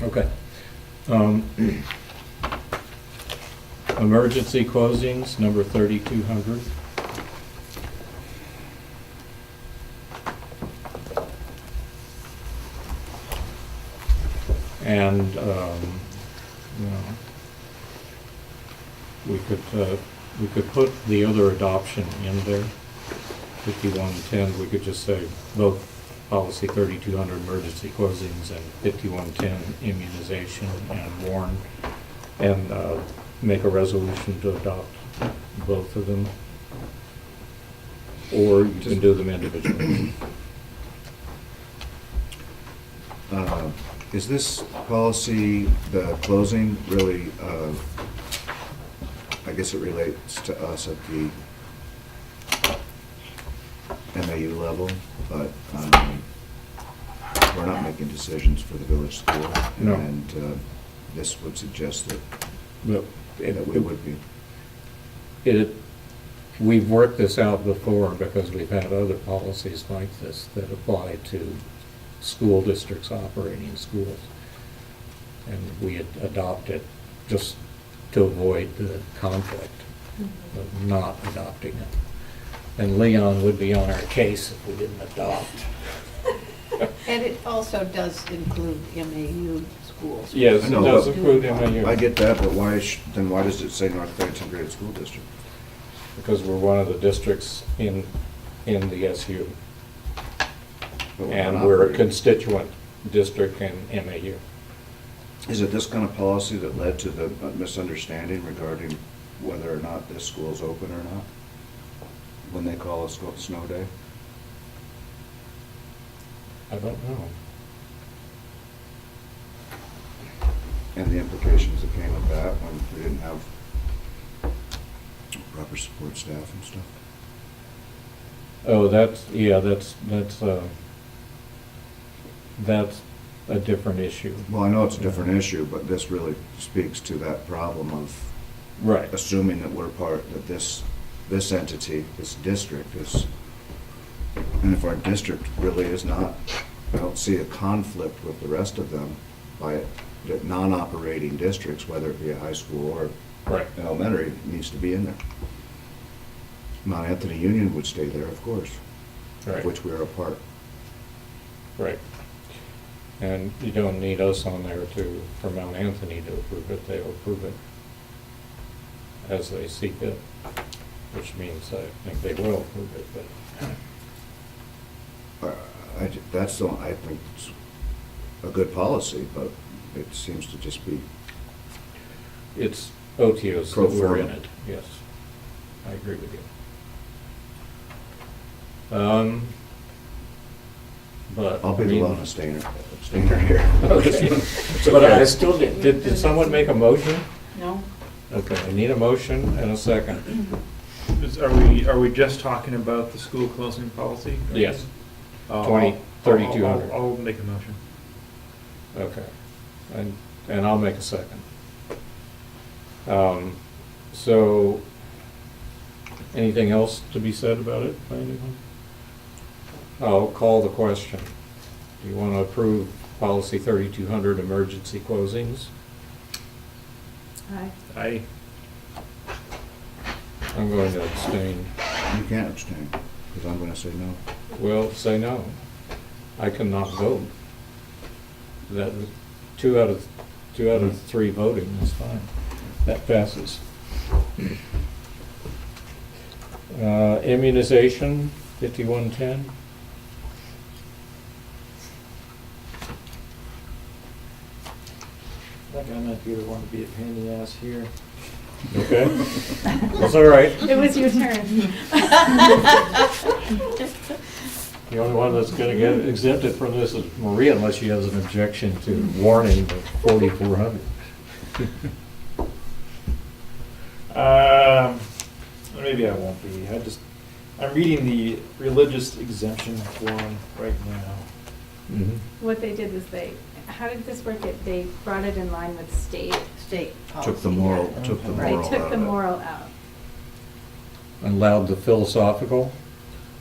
[SPEAKER 1] Okay. Emergency closings, number 3,200. And, you know, we could put the other adoption in there, 5110, we could just say both policy 3,200 emergency closings and 5110 immunization and warn, and make a resolution to adopt both of them. Or you can do them individually.
[SPEAKER 5] Is this policy, the closing, really, I guess it relates to us at the MAU level, but we're not making decisions for the village school.
[SPEAKER 1] No.
[SPEAKER 5] And this would suggest that,
[SPEAKER 1] But
[SPEAKER 5] that we would be.
[SPEAKER 1] we've worked this out before because we've had other policies like this that apply to school districts operating schools. And we had adopted just to avoid the conflict of not adopting it. And Leon would be on our case if we didn't adopt.
[SPEAKER 2] And it also does include MAU schools.
[SPEAKER 1] Yes,
[SPEAKER 5] I
[SPEAKER 1] it
[SPEAKER 5] know,
[SPEAKER 1] does
[SPEAKER 5] but
[SPEAKER 1] include MAU.
[SPEAKER 5] I get that, but then why does it say North Bennington Graded School District?
[SPEAKER 1] Because we're one of the districts in the SU.
[SPEAKER 5] But
[SPEAKER 1] And
[SPEAKER 5] not
[SPEAKER 1] we're a
[SPEAKER 5] operating.
[SPEAKER 1] constituent district in MAU.
[SPEAKER 5] Is it this kind of policy that led to the misunderstanding regarding whether or not this school is open or not? When they call a snow day?
[SPEAKER 1] I don't know.
[SPEAKER 5] And the implications that came of that when we didn't have proper support staff and stuff?
[SPEAKER 1] Oh, that's a different issue.
[SPEAKER 5] Well, I know it's a different issue, but this really speaks to that problem of
[SPEAKER 1] Right.
[SPEAKER 5] assuming that we're part, that this entity, this district is, and if our district really is not, I don't see a conflict with the rest of them by the non-operating districts, whether it be a high school or
[SPEAKER 1] Right.
[SPEAKER 5] elementary, needs to be in there. Mount Anthony Union would stay there, of course,
[SPEAKER 1] Right.
[SPEAKER 5] of which we are a part.
[SPEAKER 1] Right. And you don't need us on there for Mount Anthony to approve it, they'll approve it. as they see fit, which means I think they will approve it, but
[SPEAKER 5] That's the, I think it's a good policy, but it seems to just be,
[SPEAKER 1] it's OTOs
[SPEAKER 5] Pro
[SPEAKER 1] that were in
[SPEAKER 5] forma.
[SPEAKER 1] it, yes. I agree with you. But.
[SPEAKER 5] I'll be
[SPEAKER 1] I
[SPEAKER 5] the
[SPEAKER 1] mean-
[SPEAKER 5] lone abstainer here.
[SPEAKER 1] Okay. But I still, did someone make a motion?
[SPEAKER 3] No?
[SPEAKER 1] Okay, I need a motion and a second.
[SPEAKER 7] Are we just talking about the school closing policy?
[SPEAKER 1] Yes.
[SPEAKER 7] Uh,
[SPEAKER 1] 3,200.
[SPEAKER 7] I'll make a motion.
[SPEAKER 1] Okay, and I'll make a second. So, anything else to be said about it by anyone? I'll call the question. Do you want to approve policy 3,200 emergency closings?
[SPEAKER 7] I
[SPEAKER 1] I'm going to abstain.
[SPEAKER 5] You can't abstain, because I'm gonna say no.
[SPEAKER 1] Well, say no. I cannot vote. That, two out of 3 voting is fine. That passes. Immunization, 5110.
[SPEAKER 7] think I might be the one to be a pain in the ass here.
[SPEAKER 1] Okay? That's all right.
[SPEAKER 4] It was your turn.
[SPEAKER 1] The only one that's going to get exempted from this is Maria, unless she has an objection to warning of 4,400.
[SPEAKER 7] Maybe I won't be. I'm reading the religious exemption form right now.
[SPEAKER 1] Mhm.
[SPEAKER 4] What they did was how did this work? They brought it in line with state.
[SPEAKER 2] State policy.
[SPEAKER 5] Took the moral
[SPEAKER 7] Okay.
[SPEAKER 5] out
[SPEAKER 4] They
[SPEAKER 5] of
[SPEAKER 4] took the
[SPEAKER 5] it.
[SPEAKER 4] moral out.
[SPEAKER 1] Allowed the philosophical?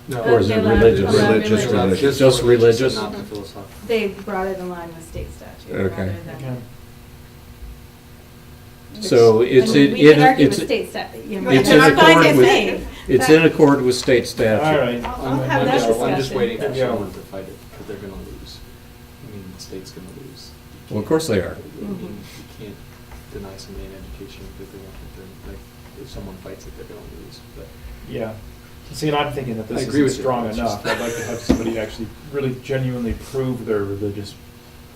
[SPEAKER 6] No.
[SPEAKER 1] Or is
[SPEAKER 4] They
[SPEAKER 1] it
[SPEAKER 4] allowed-
[SPEAKER 1] religious?
[SPEAKER 4] allowed
[SPEAKER 5] Religious, religious.
[SPEAKER 1] Just religious?
[SPEAKER 6] Not the philosophical.
[SPEAKER 4] They brought it in line with state statute
[SPEAKER 1] Okay.
[SPEAKER 4] rather
[SPEAKER 7] Okay.
[SPEAKER 4] than.
[SPEAKER 1] So it's
[SPEAKER 4] I mean,
[SPEAKER 1] in,
[SPEAKER 4] we can argue
[SPEAKER 1] it's,
[SPEAKER 4] with state statute. You know,
[SPEAKER 1] it's
[SPEAKER 4] that's
[SPEAKER 1] in
[SPEAKER 4] fine
[SPEAKER 1] accord
[SPEAKER 4] to
[SPEAKER 1] with,
[SPEAKER 4] say.
[SPEAKER 1] it's
[SPEAKER 4] That-
[SPEAKER 1] in accord with state statute.
[SPEAKER 7] All right.
[SPEAKER 4] I'll have that
[SPEAKER 6] I'm just
[SPEAKER 4] discussion.
[SPEAKER 6] waiting for
[SPEAKER 7] Yeah.
[SPEAKER 6] someone to fight it, because they're gonna lose. I mean, the state's gonna lose.
[SPEAKER 1] Well, of course they are.
[SPEAKER 6] I mean, you can't deny somebody an education because they want to, like, if someone fights it, they're gonna lose, but.
[SPEAKER 7] Yeah. See, and I'm thinking that
[SPEAKER 6] I
[SPEAKER 7] this
[SPEAKER 6] agree with
[SPEAKER 7] isn't
[SPEAKER 6] you.
[SPEAKER 7] strong
[SPEAKER 6] It's
[SPEAKER 7] enough.
[SPEAKER 6] just-
[SPEAKER 7] I'd like to have somebody actually really genuinely prove their religious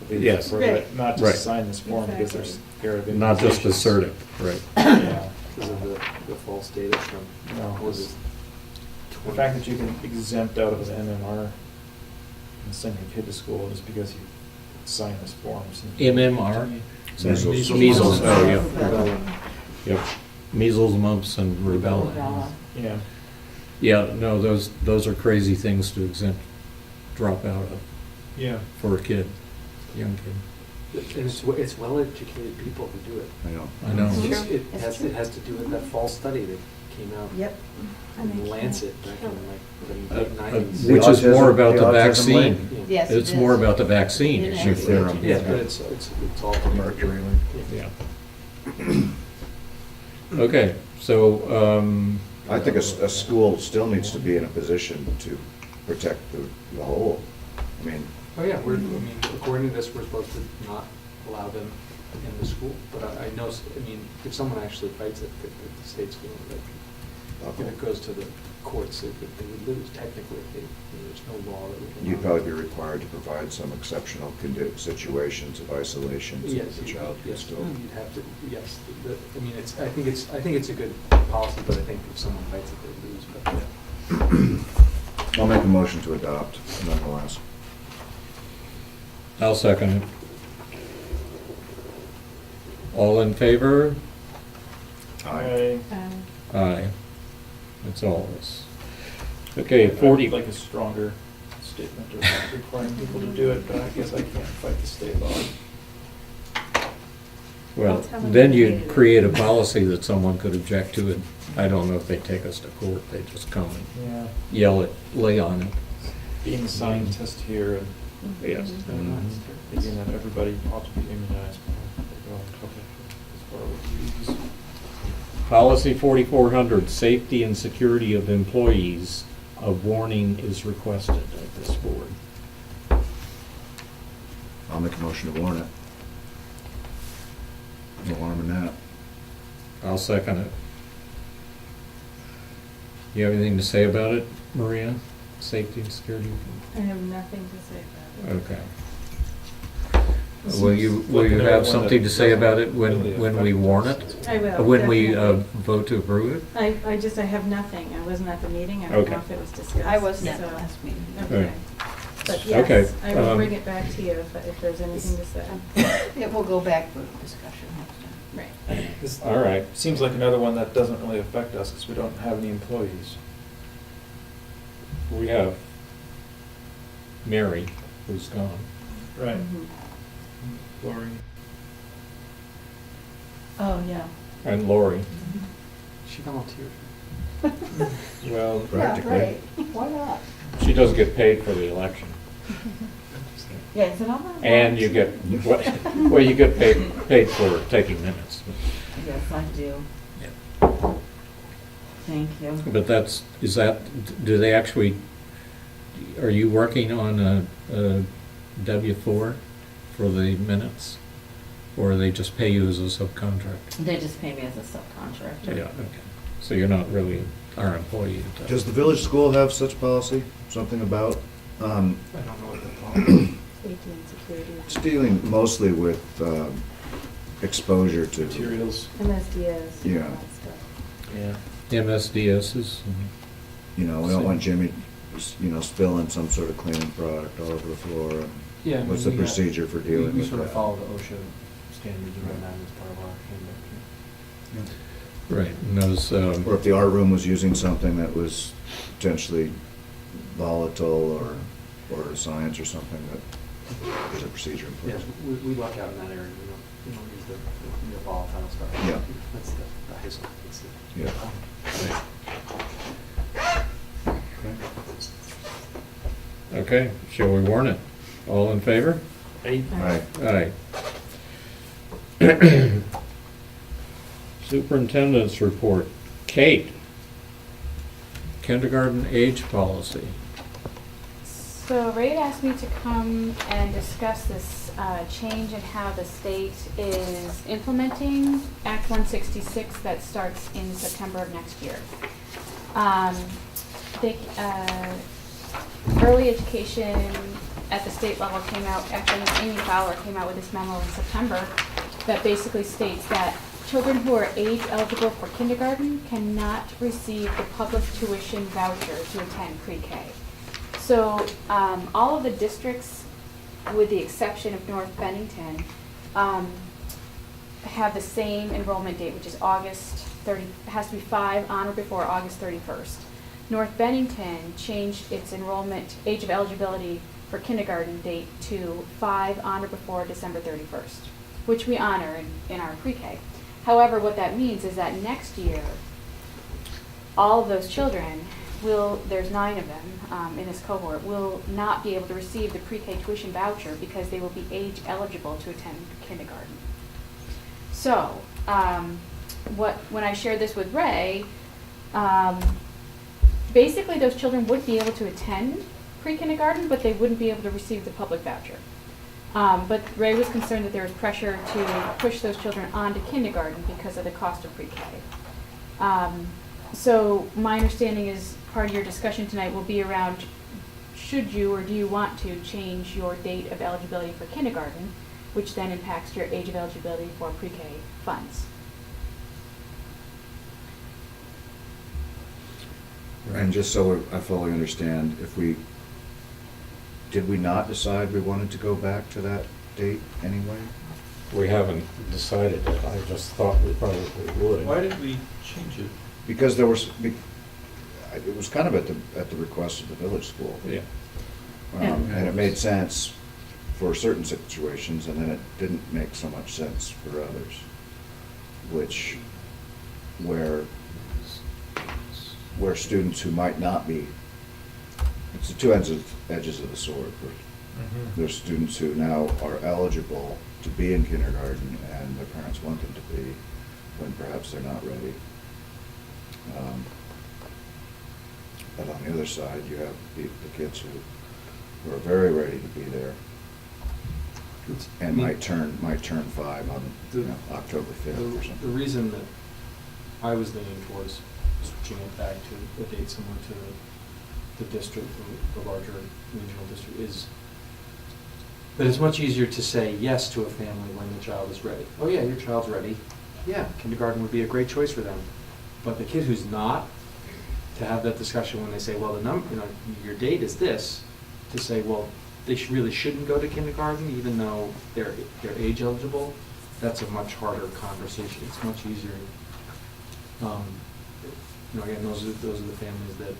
[SPEAKER 7] beliefs.
[SPEAKER 1] Yes.
[SPEAKER 7] for
[SPEAKER 4] Right.
[SPEAKER 7] it, not
[SPEAKER 1] Right.
[SPEAKER 7] just sign this form because they're
[SPEAKER 4] Exactly.
[SPEAKER 7] scared of
[SPEAKER 1] Not just
[SPEAKER 7] immunizations.
[SPEAKER 1] assert it, right.
[SPEAKER 7] Yeah.
[SPEAKER 6] Because of the false data from,
[SPEAKER 7] No.
[SPEAKER 6] what was it?
[SPEAKER 7] The fact that you can exempt out of an MMR and send your kid to school just because you sign this form seems.
[SPEAKER 1] MMR?
[SPEAKER 5] Measles.
[SPEAKER 1] Measles, oh, yeah.
[SPEAKER 6] Rubella.
[SPEAKER 1] Yep. Measles, mumps, and rubella.
[SPEAKER 7] Yeah.
[SPEAKER 1] Yeah, no, those are crazy things to drop out of
[SPEAKER 7] Yeah.
[SPEAKER 1] for a kid, young kid.
[SPEAKER 6] And it's well-educated people who do it.
[SPEAKER 5] I know.
[SPEAKER 1] I know.
[SPEAKER 2] It's
[SPEAKER 6] It's-
[SPEAKER 2] true.
[SPEAKER 6] It
[SPEAKER 2] It's
[SPEAKER 6] has,
[SPEAKER 2] true.
[SPEAKER 6] it has to do with that fall study that came out
[SPEAKER 2] Yep.
[SPEAKER 4] And
[SPEAKER 6] in
[SPEAKER 4] they
[SPEAKER 6] Lancet
[SPEAKER 4] can't
[SPEAKER 6] back in
[SPEAKER 4] kill it.
[SPEAKER 6] like the late nineties.
[SPEAKER 5] The
[SPEAKER 1] Which is more
[SPEAKER 5] autism-
[SPEAKER 1] about
[SPEAKER 5] the
[SPEAKER 1] the
[SPEAKER 5] autism
[SPEAKER 1] vaccine.
[SPEAKER 5] link?
[SPEAKER 2] Yes,
[SPEAKER 1] It's
[SPEAKER 2] it
[SPEAKER 1] more
[SPEAKER 2] is.
[SPEAKER 1] about the vaccine
[SPEAKER 2] It
[SPEAKER 1] issue.
[SPEAKER 2] is.
[SPEAKER 5] Serum.
[SPEAKER 6] Yeah, but it's all.
[SPEAKER 5] Mercury.
[SPEAKER 1] Yeah. Okay, so,
[SPEAKER 5] I think a school still needs to be in a position to protect the whole. I mean,
[SPEAKER 6] Oh, yeah, according to this, we're supposed to not allow them in the school, but I know, I mean, if someone actually fights it, the state's going to, like, if it goes to the courts, they would lose technically. There's no law that would.
[SPEAKER 5] you'd probably be required to provide some exceptional situations of isolation so
[SPEAKER 6] Yes,
[SPEAKER 5] that the child can
[SPEAKER 6] yes,
[SPEAKER 5] still.
[SPEAKER 6] you'd have to, yes, I mean, I think it's a good policy, but I think if someone fights it, they lose, but.
[SPEAKER 5] I'll make a motion to adopt nonetheless.
[SPEAKER 1] I'll second it. All in favor?
[SPEAKER 7] I
[SPEAKER 1] Aye. It's all of us. Okay,
[SPEAKER 7] would
[SPEAKER 1] 40.
[SPEAKER 7] like a stronger statement of requiring people to do it, but I guess I can't fight the state law.
[SPEAKER 1] Well,
[SPEAKER 4] I'll tell them
[SPEAKER 1] then
[SPEAKER 4] they
[SPEAKER 1] you'd
[SPEAKER 4] hated it.
[SPEAKER 1] create a policy that someone could object to it. I don't know if they take us to court, they just come and
[SPEAKER 7] Yeah.
[SPEAKER 1] yell it, lay on it.
[SPEAKER 7] Being a scientist here and
[SPEAKER 1] Yes.
[SPEAKER 7] thinking that everybody ought to be immunized before they go on public as far as we use.
[SPEAKER 1] Policy 4400, safety and security of employees. A warning is requested at this board.
[SPEAKER 5] I'll make a motion to warn it. No harm in that.
[SPEAKER 1] I'll second it. You have anything to say about it, Maria? Safety and security?
[SPEAKER 4] I have nothing to say about it.
[SPEAKER 1] Okay.
[SPEAKER 7] It
[SPEAKER 1] Will
[SPEAKER 7] seems
[SPEAKER 1] you
[SPEAKER 7] like another
[SPEAKER 1] have
[SPEAKER 7] one
[SPEAKER 1] something
[SPEAKER 7] that
[SPEAKER 1] to say about it
[SPEAKER 7] doesn't really
[SPEAKER 1] when we
[SPEAKER 7] affect
[SPEAKER 1] warn
[SPEAKER 7] us.
[SPEAKER 1] it?
[SPEAKER 4] I will,
[SPEAKER 1] When we
[SPEAKER 4] definitely.
[SPEAKER 1] vote to approve it?
[SPEAKER 4] I have nothing. I wasn't at the meeting. I don't
[SPEAKER 1] Okay.
[SPEAKER 4] know if it was discussed.
[SPEAKER 2] I wasn't at the
[SPEAKER 4] so-
[SPEAKER 2] last meeting.
[SPEAKER 4] Okay. But
[SPEAKER 1] Okay,
[SPEAKER 4] yes, I will
[SPEAKER 1] um,
[SPEAKER 4] bring it back to you if there's anything to say.
[SPEAKER 2] It will go back for discussion next time.
[SPEAKER 4] Right.
[SPEAKER 7] This
[SPEAKER 1] All right.
[SPEAKER 7] seems like another one that doesn't really affect us because we don't have any employees.
[SPEAKER 1] We have Mary, who's gone,
[SPEAKER 7] Right.
[SPEAKER 4] Mhm.
[SPEAKER 7] Lori.
[SPEAKER 3] Oh, yeah.
[SPEAKER 1] and Lori.
[SPEAKER 6] She volunteered.
[SPEAKER 1] Well,
[SPEAKER 5] Practically.
[SPEAKER 2] Why not?
[SPEAKER 1] she doesn't get paid for the election.
[SPEAKER 3] Yeah, is it on that?
[SPEAKER 1] And you get, well, you get paid for taking minutes.
[SPEAKER 3] Yes, I do. Thank you.
[SPEAKER 1] But do they actually, are you working on a W-4 for the minutes? Or they just pay you as a subcontractor?
[SPEAKER 3] They just pay me as a subcontractor.
[SPEAKER 1] Yeah, okay. So you're not really our employee.
[SPEAKER 5] Does the village school have such policy? Something about
[SPEAKER 6] I don't know what the policy
[SPEAKER 4] Safety and security.
[SPEAKER 5] it's dealing mostly with exposure to
[SPEAKER 7] Materials.
[SPEAKER 4] MSDS. and
[SPEAKER 5] Yeah.
[SPEAKER 4] all that stuff.
[SPEAKER 7] Yeah.
[SPEAKER 1] MSDS is,
[SPEAKER 5] You know, we don't want Jimmy, spilling some sort of cleaning product all over the floor. And
[SPEAKER 6] Yeah, I mean,
[SPEAKER 5] what's the
[SPEAKER 6] we got-
[SPEAKER 5] procedure for dealing
[SPEAKER 6] we
[SPEAKER 5] with
[SPEAKER 6] sort of
[SPEAKER 5] that?
[SPEAKER 6] follow the OSHA standards around that as part of our handbook.
[SPEAKER 1] right, and those,
[SPEAKER 5] Or if the art room was using something that was potentially volatile or science or something, that there's a procedure in
[SPEAKER 6] Yeah,
[SPEAKER 5] place.
[SPEAKER 6] we luck out in that area. We don't use the volatile stuff.
[SPEAKER 5] Yeah.
[SPEAKER 6] That's the hazel. That's the.
[SPEAKER 5] Yeah.
[SPEAKER 1] okay, shall we warn it? All in favor?
[SPEAKER 7] Hey,
[SPEAKER 5] Right.
[SPEAKER 1] Aye. Superintendent's report. Kate, kindergarten age policy.
[SPEAKER 8] So Ray had asked me to come and discuss this change in how the state is implementing Act 166 that starts in September of next year. Early education at the state level came out, actually Amy Fowler came out with this memo in September that basically states that children who are age eligible for kindergarten cannot receive the public tuition voucher to attend pre-K. So all of the districts, with the exception of North Bennington, have the same enrollment date, which is August 30, it has to be 5 on or before August 31st. North Bennington changed its enrollment age of eligibility for kindergarten date to 5 on or before December 31st, which we honor in our pre-K. However, what that means is that next year, all of those children there's 9 of them in this cohort, will not be able to receive the pre-K tuition voucher because they will be age eligible to attend kindergarten. So, when I shared this with Ray, basically those children would be able to attend pre-kindergarten, but they wouldn't be able to receive the public voucher. But Ray was concerned that there was pressure to push those children onto kindergarten because of the cost of pre-K. So my understanding is part of your discussion tonight will be around, should you or do you want to change your date of eligibility for kindergarten, which then impacts your age of eligibility for pre-K funds.
[SPEAKER 5] And just so I fully understand, did we not decide we wanted to go back to that date anyway?
[SPEAKER 1] We haven't decided it, I just thought we probably would.
[SPEAKER 7] why did we change it?
[SPEAKER 5] Because it was kind of at the request of the village school.
[SPEAKER 1] Yeah.
[SPEAKER 5] And it made sense for certain situations, and then it didn't make so much sense for others, where students who might not be, it's the two edges of the sword. There's students who now are eligible to be in kindergarten, and their parents want them to be, when perhaps they're not ready. But on the other side, you have the kids who are very ready to be there and might turn 5 on October 5th or
[SPEAKER 6] The
[SPEAKER 5] something.
[SPEAKER 6] reason that I was leaning towards switching it back to a date similar to the district, the larger regional district, is that it's much easier to say yes to a family when the child is ready. Oh yeah, your child's ready. Yeah, kindergarten would be a great choice for them. But the kid who's not, to have that discussion when they say, well, your date is this, to say, well, they really shouldn't go to kindergarten even though they're age eligible, that's a much harder conversation. It's much easier. Again, those are the families that,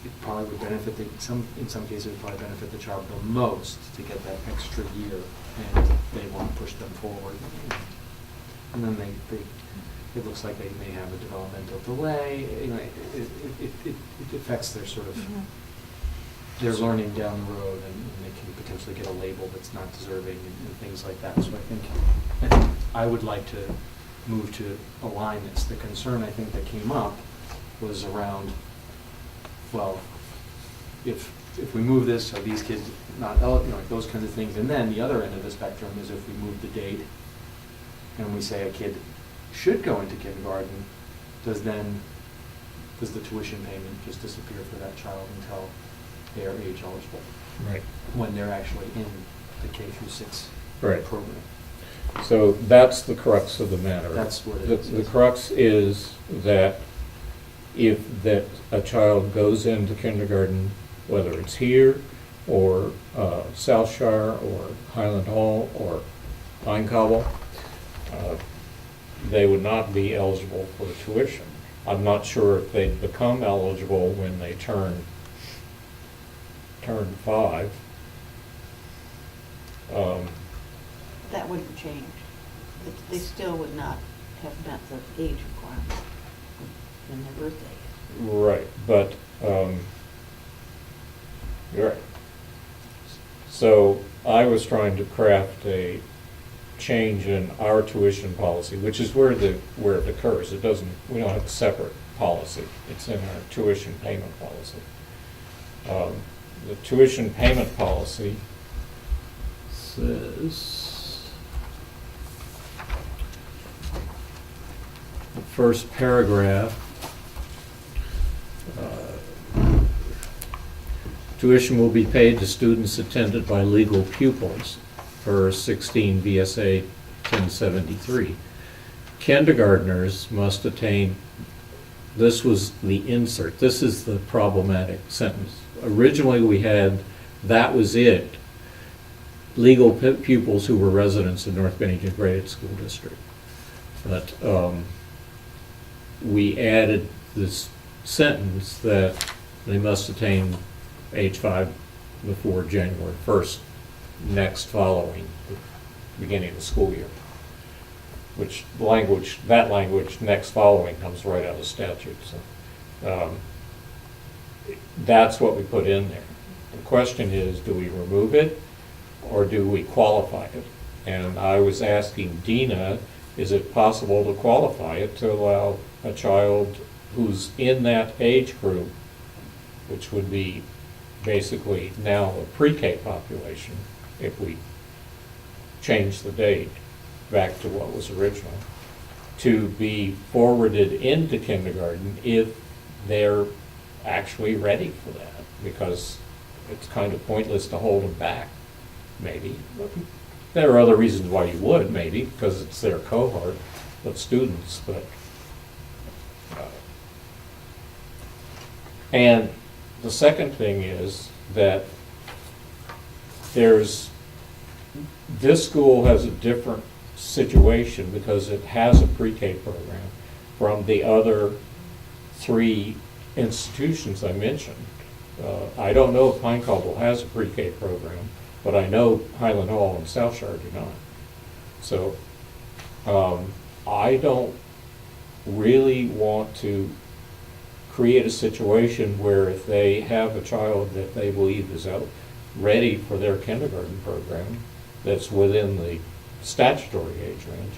[SPEAKER 6] it probably would benefit, in some cases, it would probably benefit the child the most to get that extra year, and they want to push them forward. And then it looks like they may have a developmental delay. It affects their sort of, their learning down the road, and they can potentially get a label that's not deserving and things like that. So I think I would like to move to align this. The concern I think that came up was around, well, if we move this, are these kids not eligible, those kinds of things. And then the other end of the spectrum is if we move the date and we say a kid should go into kindergarten, does the tuition payment just disappear for that child until they are age eligible?
[SPEAKER 1] Right.
[SPEAKER 6] When they're actually in the K through 6
[SPEAKER 1] Right.
[SPEAKER 6] program.
[SPEAKER 1] So that's the crux of the matter.
[SPEAKER 6] That's what it is.
[SPEAKER 1] The crux is that if a child goes into kindergarten, whether it's here or South Shire or Highland Hall or Pine Cobble, they would not be eligible for tuition. I'm not sure if they'd become eligible when they turn 5.
[SPEAKER 2] That wouldn't change. They still would not have met the age requirement when their birthday is.
[SPEAKER 1] Right, but, you're right. So I was trying to craft a change in our tuition policy, which is where it occurs. We don't have a separate policy. It's in our tuition payment policy. The tuition payment policy says, the first paragraph, tuition will be paid to students attended by legal pupils per 16 VSA 1073. Kindergartners must attain, this was the insert, this is the problematic sentence. Originally we had, that was it, legal pupils who were residents of North Bennington Graded School District. But we added this sentence that they must attain age 5 before January 1st, next following the beginning of the school year. Which that language, next following, comes right out of statute. So that's what we put in there. The question is, do we remove it or do we qualify it? And I was asking Dina, is it possible to qualify it to allow a child who's in that age group, which would be basically now a pre-K population, if we change the date back to what was original, to be forwarded into kindergarten if they're actually ready for that, because it's kind of pointless to hold them back, maybe. There are other reasons why you would, maybe, because it's their cohort of students, but and the second thing is that this school has a different situation because it has a pre-K program from the other 3 institutions I mentioned. I don't know if Pine Cobble has a pre-K program, but I know Highland Hall and South Shire do not. So I don't really want to create a situation where if they have a child that they believe is out ready for their kindergarten program that's within the statutory age range,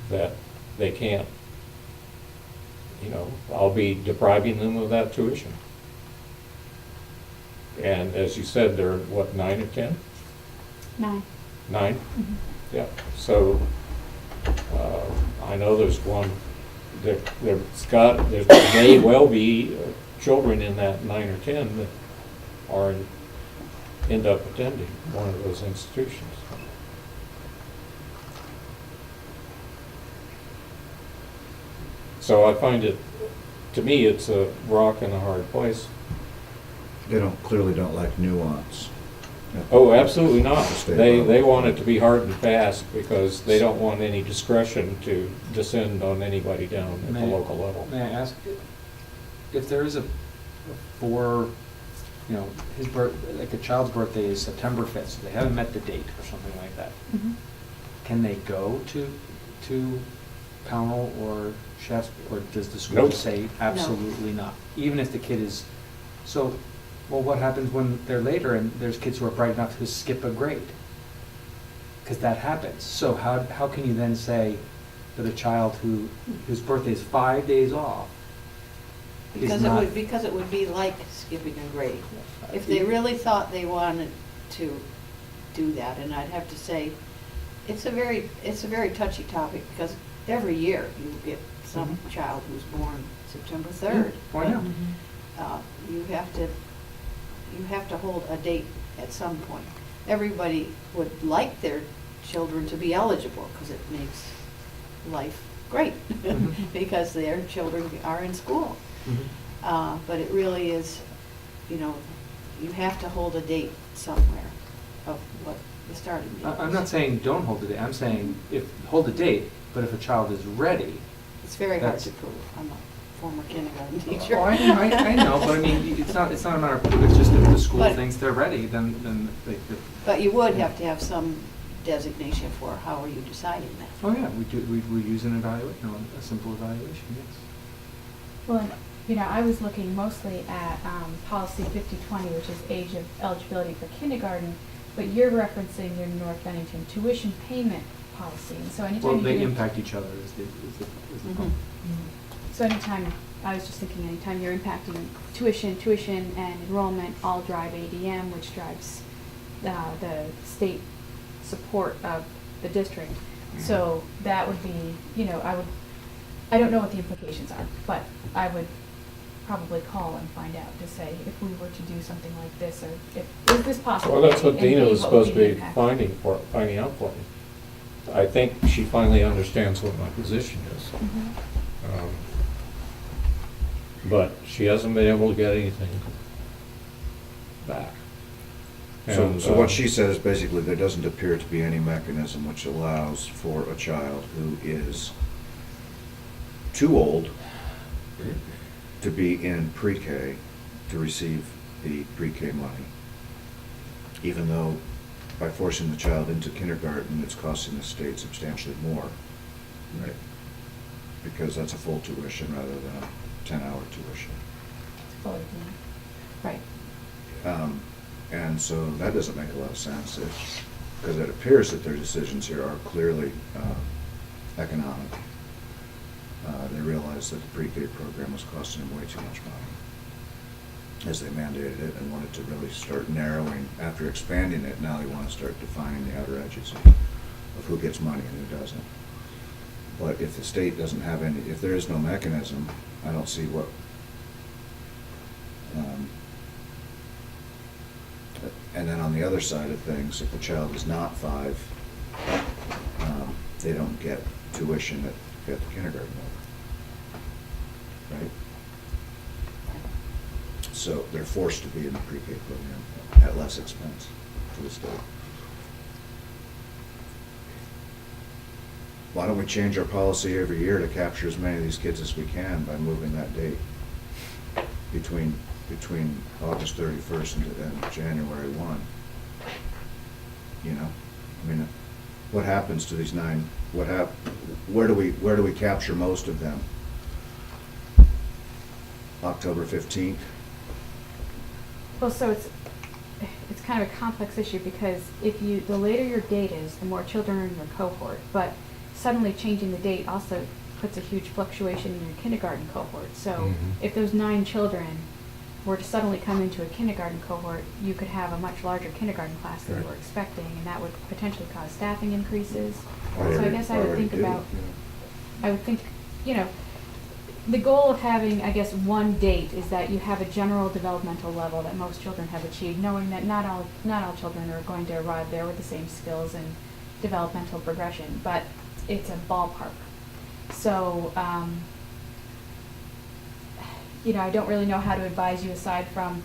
[SPEAKER 1] that they can't, I'll be depriving them of that tuition. And as you said, they're what, 9 or 10?
[SPEAKER 8] 9.
[SPEAKER 1] 9?
[SPEAKER 8] Mhm.
[SPEAKER 1] Yeah. So I know there's one there may well be children in that 9 or 10 that end up attending one of those institutions. So I find it, to me, it's a rock and a hard place.
[SPEAKER 5] They clearly don't like nuance.
[SPEAKER 1] Oh, absolutely not.
[SPEAKER 5] State
[SPEAKER 1] They
[SPEAKER 5] level.
[SPEAKER 1] want it to be hard and fast because they don't want any discretion to descend on anybody down at the local level.
[SPEAKER 6] May I ask, if there is a his like a child's birthday is September 5th, so they haven't met the date or something like that,
[SPEAKER 8] Mhm.
[SPEAKER 6] can they go to Pownell or Chefs, or does the school
[SPEAKER 1] Nope.
[SPEAKER 6] say absolutely not? Even if the kid is, so, well, what happens when they're later and there's kids who are bright enough to skip a grade? Because that happens. So how can you then say that a child whose birthday is 5 days off is
[SPEAKER 2] Because
[SPEAKER 6] not?
[SPEAKER 2] it would be like skipping a grade. If they really thought they wanted to do that, and I'd have to say, it's a very touchy topic, because every year you get some
[SPEAKER 6] Mhm.
[SPEAKER 2] child who's born September 3rd.
[SPEAKER 6] Why not?
[SPEAKER 2] You have to hold a date at some point. Everybody would like their children to be eligible, because it makes life great,
[SPEAKER 6] Mhm.
[SPEAKER 2] because their children are in school.
[SPEAKER 6] Mhm.
[SPEAKER 2] But it really is, you have to hold a date somewhere of what the starting date is.
[SPEAKER 6] I'm not saying don't hold the date, I'm saying hold the date, but if a child is ready.
[SPEAKER 2] It's very hard
[SPEAKER 6] That's-
[SPEAKER 2] to prove. I'm a former kindergarten teacher.
[SPEAKER 6] Oh, I know, but I mean, it's not a matter of proof, it's just if the school
[SPEAKER 2] But-
[SPEAKER 6] thinks they're ready, then they.
[SPEAKER 2] But you would have to have some designation for how are you deciding that.
[SPEAKER 6] Oh, yeah, we use an evaluation, a simple evaluation, yes.
[SPEAKER 8] Well, I was looking mostly at policy 5020, which is age of eligibility for kindergarten, but you're referencing your North Bennington tuition payment policy, and so anytime
[SPEAKER 6] Well,
[SPEAKER 8] you
[SPEAKER 6] they
[SPEAKER 8] do-
[SPEAKER 6] impact each other is the
[SPEAKER 2] Mhm.
[SPEAKER 6] problem.
[SPEAKER 8] So anytime, I was just thinking, anytime you're impacting tuition and enrollment, all drive ADM, which drives the state support of the district. So that would be, I don't know what the implications are, but I would probably call and find out to say if we were to do something like this, or is this possible?
[SPEAKER 1] Well, that's what
[SPEAKER 8] and
[SPEAKER 1] Dina
[SPEAKER 8] B,
[SPEAKER 1] was
[SPEAKER 8] what would
[SPEAKER 1] supposed to
[SPEAKER 8] the
[SPEAKER 1] be
[SPEAKER 8] impact?
[SPEAKER 1] finding out for me. I think she finally understands what my position is.
[SPEAKER 8] Mhm.
[SPEAKER 1] But she hasn't been able to get anything back. And,
[SPEAKER 5] So what she said is basically there doesn't appear to be any mechanism which allows for a child who is too old to be in pre-K to receive the pre-K money, even though by forcing the child into kindergarten, it's costing the state substantially more. Right. Because that's a full tuition rather than a 10-hour tuition.
[SPEAKER 8] It's fully, right.
[SPEAKER 5] And so that doesn't make a lot of sense, because it appears that their decisions here are clearly economic. They realized that the pre-K program was costing them way too much money as they mandated it, and wanted to really start narrowing. After expanding it, now they want to start defining the outer edges of who gets money and who doesn't. But if the state doesn't have any, if there is no mechanism, I don't see what, and then on the other side of things, if the child is not 5, they don't get tuition at the kindergarten level. Right? So they're forced to be in the pre-K program at less expense to the state. Why don't we change our policy every year to capture as many of these kids as we can by moving that date between August 31st and January 1? I mean, what happens to these 9? Where do we capture most of them? October 15th?
[SPEAKER 8] Well, so it's kind of a complex issue, because the later your date is, the more children are in your cohort, but suddenly changing the date also puts a huge fluctuation in your kindergarten cohort. So
[SPEAKER 1] Mhm.
[SPEAKER 8] if those 9 children were to suddenly come into a kindergarten cohort, you could have a much larger kindergarten class than you
[SPEAKER 1] Right.
[SPEAKER 8] were expecting, and that would potentially cause staffing increases. So I
[SPEAKER 5] Already-
[SPEAKER 8] guess I would
[SPEAKER 5] already
[SPEAKER 8] think
[SPEAKER 5] do,
[SPEAKER 8] about,
[SPEAKER 5] yeah.
[SPEAKER 8] I would think, the goal of having, I guess, one date is that you have a general developmental level that most children have achieved, knowing that not all children are going to arrive there with the same skills and developmental progression, but it's a ballpark. So, I don't really know how to advise you aside from,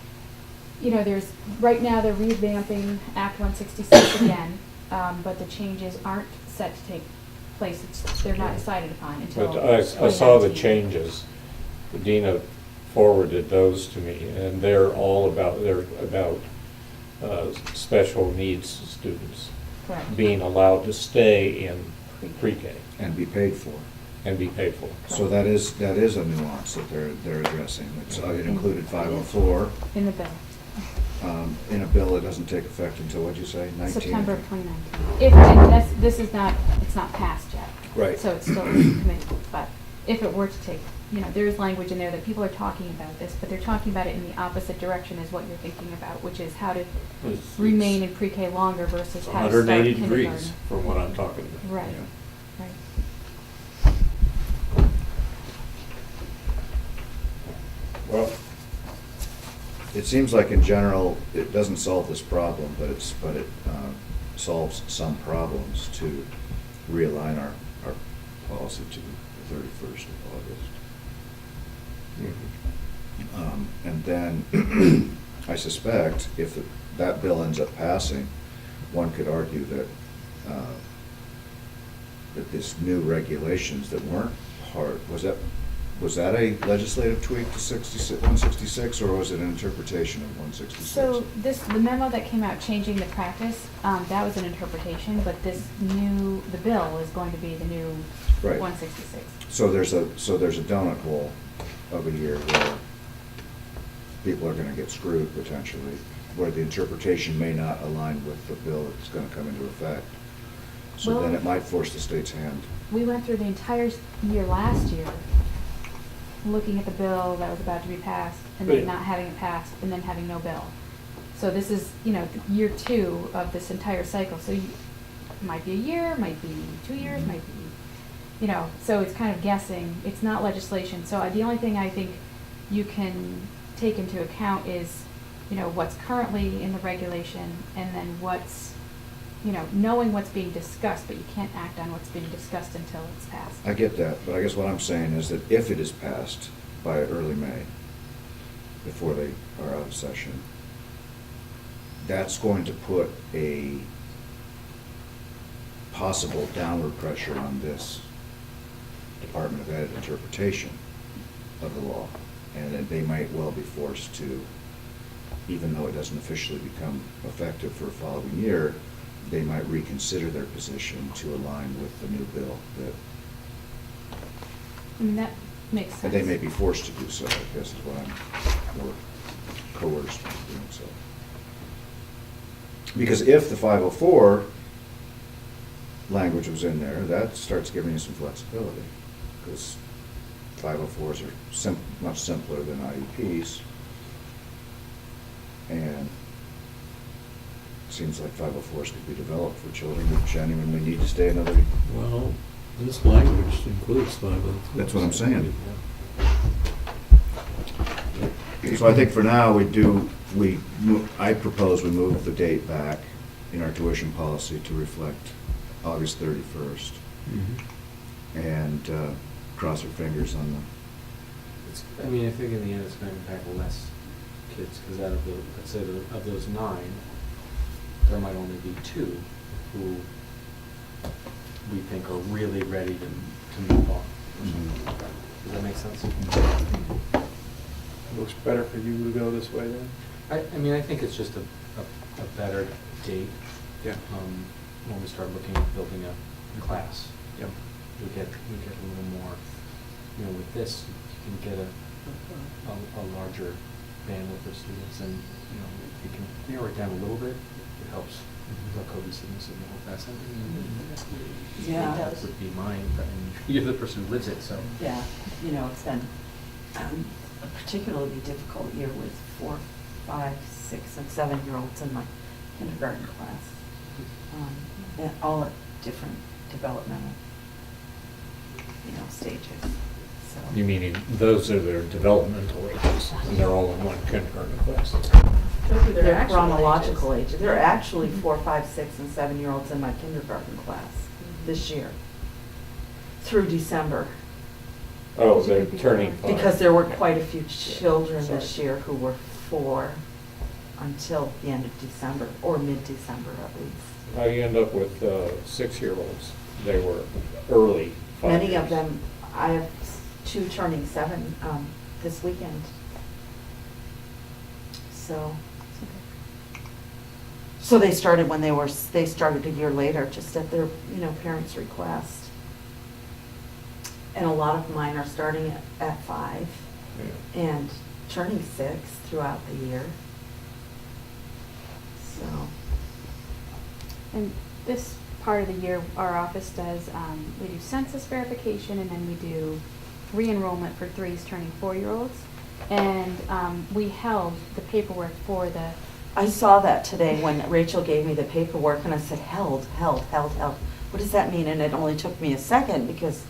[SPEAKER 8] right now they're revamping Act 166 again, but the changes aren't set to take place. They're not decided upon until
[SPEAKER 1] But I saw the
[SPEAKER 8] 2019.
[SPEAKER 1] changes. Dina forwarded those to me, and they're about special needs students
[SPEAKER 8] Correct.
[SPEAKER 1] being allowed to stay in pre-K
[SPEAKER 5] And be paid for.
[SPEAKER 1] and be paid for.
[SPEAKER 5] So that is a nuance that they're addressing. It included 504,
[SPEAKER 8] In the bill.
[SPEAKER 5] in a bill that doesn't take effect until, what'd you say, 19?
[SPEAKER 8] September of 2019. This is not, it's not passed yet.
[SPEAKER 5] Right.
[SPEAKER 8] So it's still committee, but if it were to take, there is language in there that people are talking about this, but they're talking about it in the opposite direction as what you're thinking about, which is how to
[SPEAKER 1] It's-
[SPEAKER 8] remain in pre-K longer versus
[SPEAKER 1] It's
[SPEAKER 8] how to start
[SPEAKER 1] 180
[SPEAKER 8] kindergarten.
[SPEAKER 1] degrees from what I'm talking about.
[SPEAKER 8] Right,
[SPEAKER 5] Yeah.
[SPEAKER 8] right.
[SPEAKER 1] Well,
[SPEAKER 5] It seems like in general, it doesn't solve this problem, but it solves some problems to realign our policy to the 31st of August. And then, I suspect, if that bill ends up passing, one could argue that this new regulations that weren't part, was that a legislative tweak to 166, or was it an interpretation of 166?
[SPEAKER 8] So the memo that came out changing the practice, that was an interpretation, but the bill is going to be the new
[SPEAKER 5] Right.
[SPEAKER 8] 166.
[SPEAKER 5] So there's a donut hole of a year where people are gonna get screwed potentially, where the interpretation may not align with the bill that's gonna come into effect. So then
[SPEAKER 8] Well-
[SPEAKER 5] it might force the state's hand.
[SPEAKER 8] We went through the entire year last year looking at the bill that was about to be passed and then
[SPEAKER 1] Right.
[SPEAKER 8] not having it passed and then having no bill. So this is, year 2 of this entire cycle. So it might be a year, might be 2 years, might be, so it's kind of guessing. It's not legislation. So the only thing I think you can take into account is, what's currently in the regulation and then what's, knowing what's being discussed, but you can't act on what's being discussed until it's passed.
[SPEAKER 5] I get that, but I guess what I'm saying is that if it is passed by early May, before they are out of session, that's going to put a possible downward pressure on this Department of Ed interpretation of the law. And then they might well be forced to, even though it doesn't officially become effective for a following year, they might reconsider their position to align with the new bill that,
[SPEAKER 8] I mean, that makes sense.
[SPEAKER 5] and they may be forced to do so, I guess is what I'm, or coerced into doing so. Because if the 504 language was in there, that starts giving you some flexibility, because 504s are much simpler than IEPs. And it seems like 504s could be developed for children who genuinely need to stay another.
[SPEAKER 10] Well, this language includes 504.
[SPEAKER 5] That's what I'm saying. So I think for now, I propose we move the date back in our tuition policy to reflect August 31st.
[SPEAKER 10] Mhm.
[SPEAKER 5] And cross our fingers on
[SPEAKER 6] I think in the end it's going to impact less kids, because let's say of those 9, there might only be 2 who we think are really ready to move on.
[SPEAKER 5] Mhm.
[SPEAKER 6] Does that make sense?
[SPEAKER 7] It looks better for you to go this way then?
[SPEAKER 6] I think it's just a better date.
[SPEAKER 7] Yeah.
[SPEAKER 6] When we start looking at building a class.
[SPEAKER 7] Yep.
[SPEAKER 6] We get a little more, with this, you can get a larger bandwidth of students, and, if you can narrow it down a little bit, it helps the cohesiveness of the whole class.
[SPEAKER 9] Yeah.
[SPEAKER 6] That would be mine, but you're the person who lives it, so.
[SPEAKER 11] Yeah, it's been a particularly difficult year with 4, 5, 6, and 7-year-olds in my kindergarten class. And all at different developmental, stages. so.
[SPEAKER 1] You mean those are their developmental ages, and they're all in one kindergarten class?
[SPEAKER 4] Those are their
[SPEAKER 11] They're
[SPEAKER 4] actual
[SPEAKER 11] chronological
[SPEAKER 4] ages.
[SPEAKER 11] ages. They're actually 4, 5, 6, and 7-year-olds in my kindergarten class this year, through December.
[SPEAKER 1] Oh, they're turning 5.
[SPEAKER 11] Because there were quite a few children this year who were 4 until the end of December, or mid-December at least.
[SPEAKER 1] How do you end up with 6-year-olds? They were early 5
[SPEAKER 11] Many
[SPEAKER 1] years.
[SPEAKER 11] of them, I have 2 turning 7 this weekend. So they started when they started a year later, just at their, parents' request. And a lot of mine are starting at 5
[SPEAKER 1] Yeah.
[SPEAKER 11] and turning 6 throughout the year. So,
[SPEAKER 8] And this part of the year, our office does, we do census verification, and then we do re-enrollment for 3s turning 4-year-olds. And we held the paperwork for the,
[SPEAKER 11] I saw that today when Rachel gave me the paperwork, and I said, held. What does that mean? And it only took me a second, because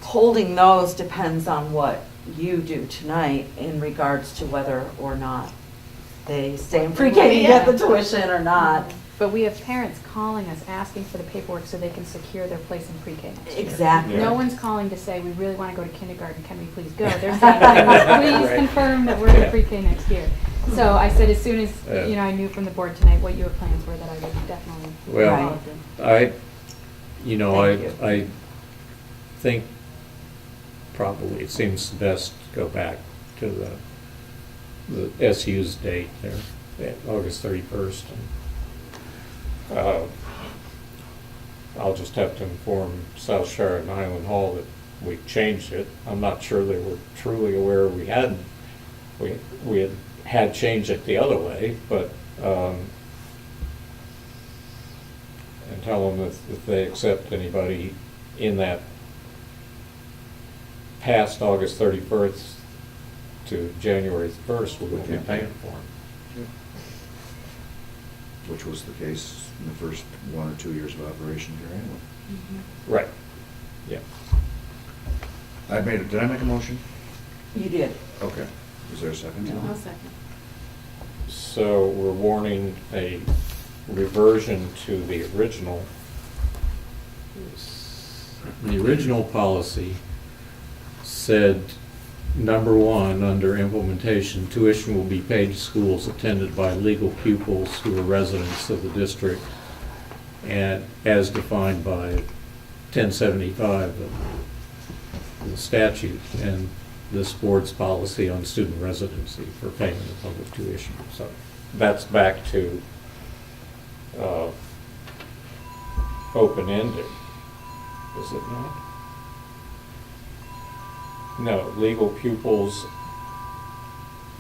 [SPEAKER 11] holding those depends on what you do tonight in regards to whether or not they stay in pre-K and get the tuition or not.
[SPEAKER 8] but we have parents calling us asking for the paperwork so they can secure their place in pre-K next year.
[SPEAKER 11] Exactly.
[SPEAKER 8] No one's calling to say, we really want to go to kindergarten, can we please go? They're saying, can we please
[SPEAKER 1] Right.
[SPEAKER 8] confirm that we're in pre-K next year? So I said, as soon as,
[SPEAKER 1] Yeah.
[SPEAKER 8] I knew from the board tonight what your plans were, that I would definitely.
[SPEAKER 1] Well,
[SPEAKER 8] involve them.
[SPEAKER 1] I
[SPEAKER 11] Thank you.
[SPEAKER 1] I think probably it seems best to go back to the SU's date there, August 31st. And, I'll just have to inform South Shire and Highland Hall that we changed it. I'm not sure they were truly aware we had changed it the other way, but, and tell them if they accept anybody in that past August 31st to January 1st, we won't be paying for them.
[SPEAKER 5] Which was the case in the first 1 or 2 years of operation here anyway.
[SPEAKER 1] Right, yeah.
[SPEAKER 5] Did I make a motion?
[SPEAKER 11] You did.
[SPEAKER 5] Okay. Is there a second?
[SPEAKER 4] I'll second.
[SPEAKER 1] So we're warning a reversion to the original. The original policy said, number 1, under implementation, tuition will be paid to schools attended by legal pupils who are residents of the district, and as defined by 1075 of the statute and this board's policy on student residency for payment of public tuition. So that's back to open-ended, is it not? No, legal pupils,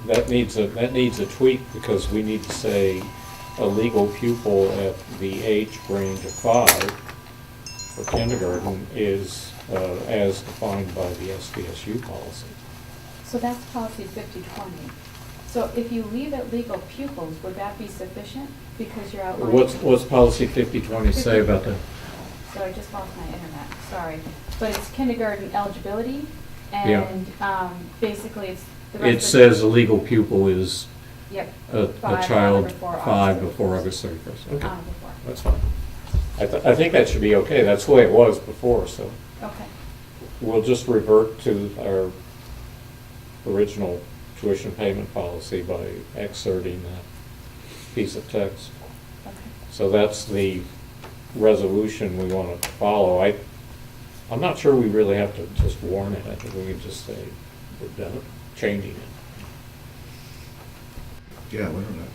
[SPEAKER 1] that needs a tweak, because we need to say a legal pupil at the age range of 5 for kindergarten is as defined by the SDSU policy.
[SPEAKER 8] So that's policy 5020. So if you leave it legal pupils, would that be sufficient? Because you're outlining.
[SPEAKER 1] What's policy 5020 say about that?
[SPEAKER 8] So I just lost my internet, sorry. But it's kindergarten eligibility,
[SPEAKER 1] Yeah.
[SPEAKER 8] and basically it's the rest
[SPEAKER 1] It
[SPEAKER 8] of.
[SPEAKER 1] says a legal pupil is
[SPEAKER 8] Yep.
[SPEAKER 1] a
[SPEAKER 8] 5
[SPEAKER 1] child
[SPEAKER 8] before
[SPEAKER 1] 5
[SPEAKER 8] August
[SPEAKER 1] before August 31st. Okay,
[SPEAKER 8] before.
[SPEAKER 1] that's fine. I think that should be okay. That's the way it was before, so
[SPEAKER 8] Okay.
[SPEAKER 1] we'll just revert to our original tuition payment policy by excerpting that piece of text.
[SPEAKER 8] Okay.
[SPEAKER 1] So that's the resolution we want to follow. I'm not sure we really have to just warn it. I think we can just say we're done changing it.
[SPEAKER 5] Yeah, we don't know.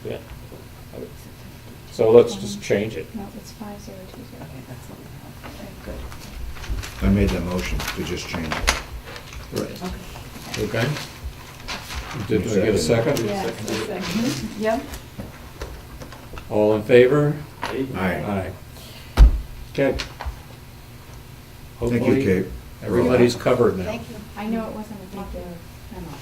[SPEAKER 1] Yeah. So let's just change it.
[SPEAKER 8] No, it's 5020.
[SPEAKER 11] Okay, that's what we have. Okay, good.
[SPEAKER 5] I made that motion to just change it.
[SPEAKER 1] Right.
[SPEAKER 11] Okay.
[SPEAKER 1] Okay? Did I get a second?
[SPEAKER 4] Yes,
[SPEAKER 11] Yep.
[SPEAKER 1] All in favor?
[SPEAKER 5] Aye.
[SPEAKER 1] Okay.
[SPEAKER 5] Thank you,
[SPEAKER 1] Hopefully,
[SPEAKER 5] Kate.
[SPEAKER 1] everybody's covered now.
[SPEAKER 2] Thank you.
[SPEAKER 8] I know it wasn't a big memo.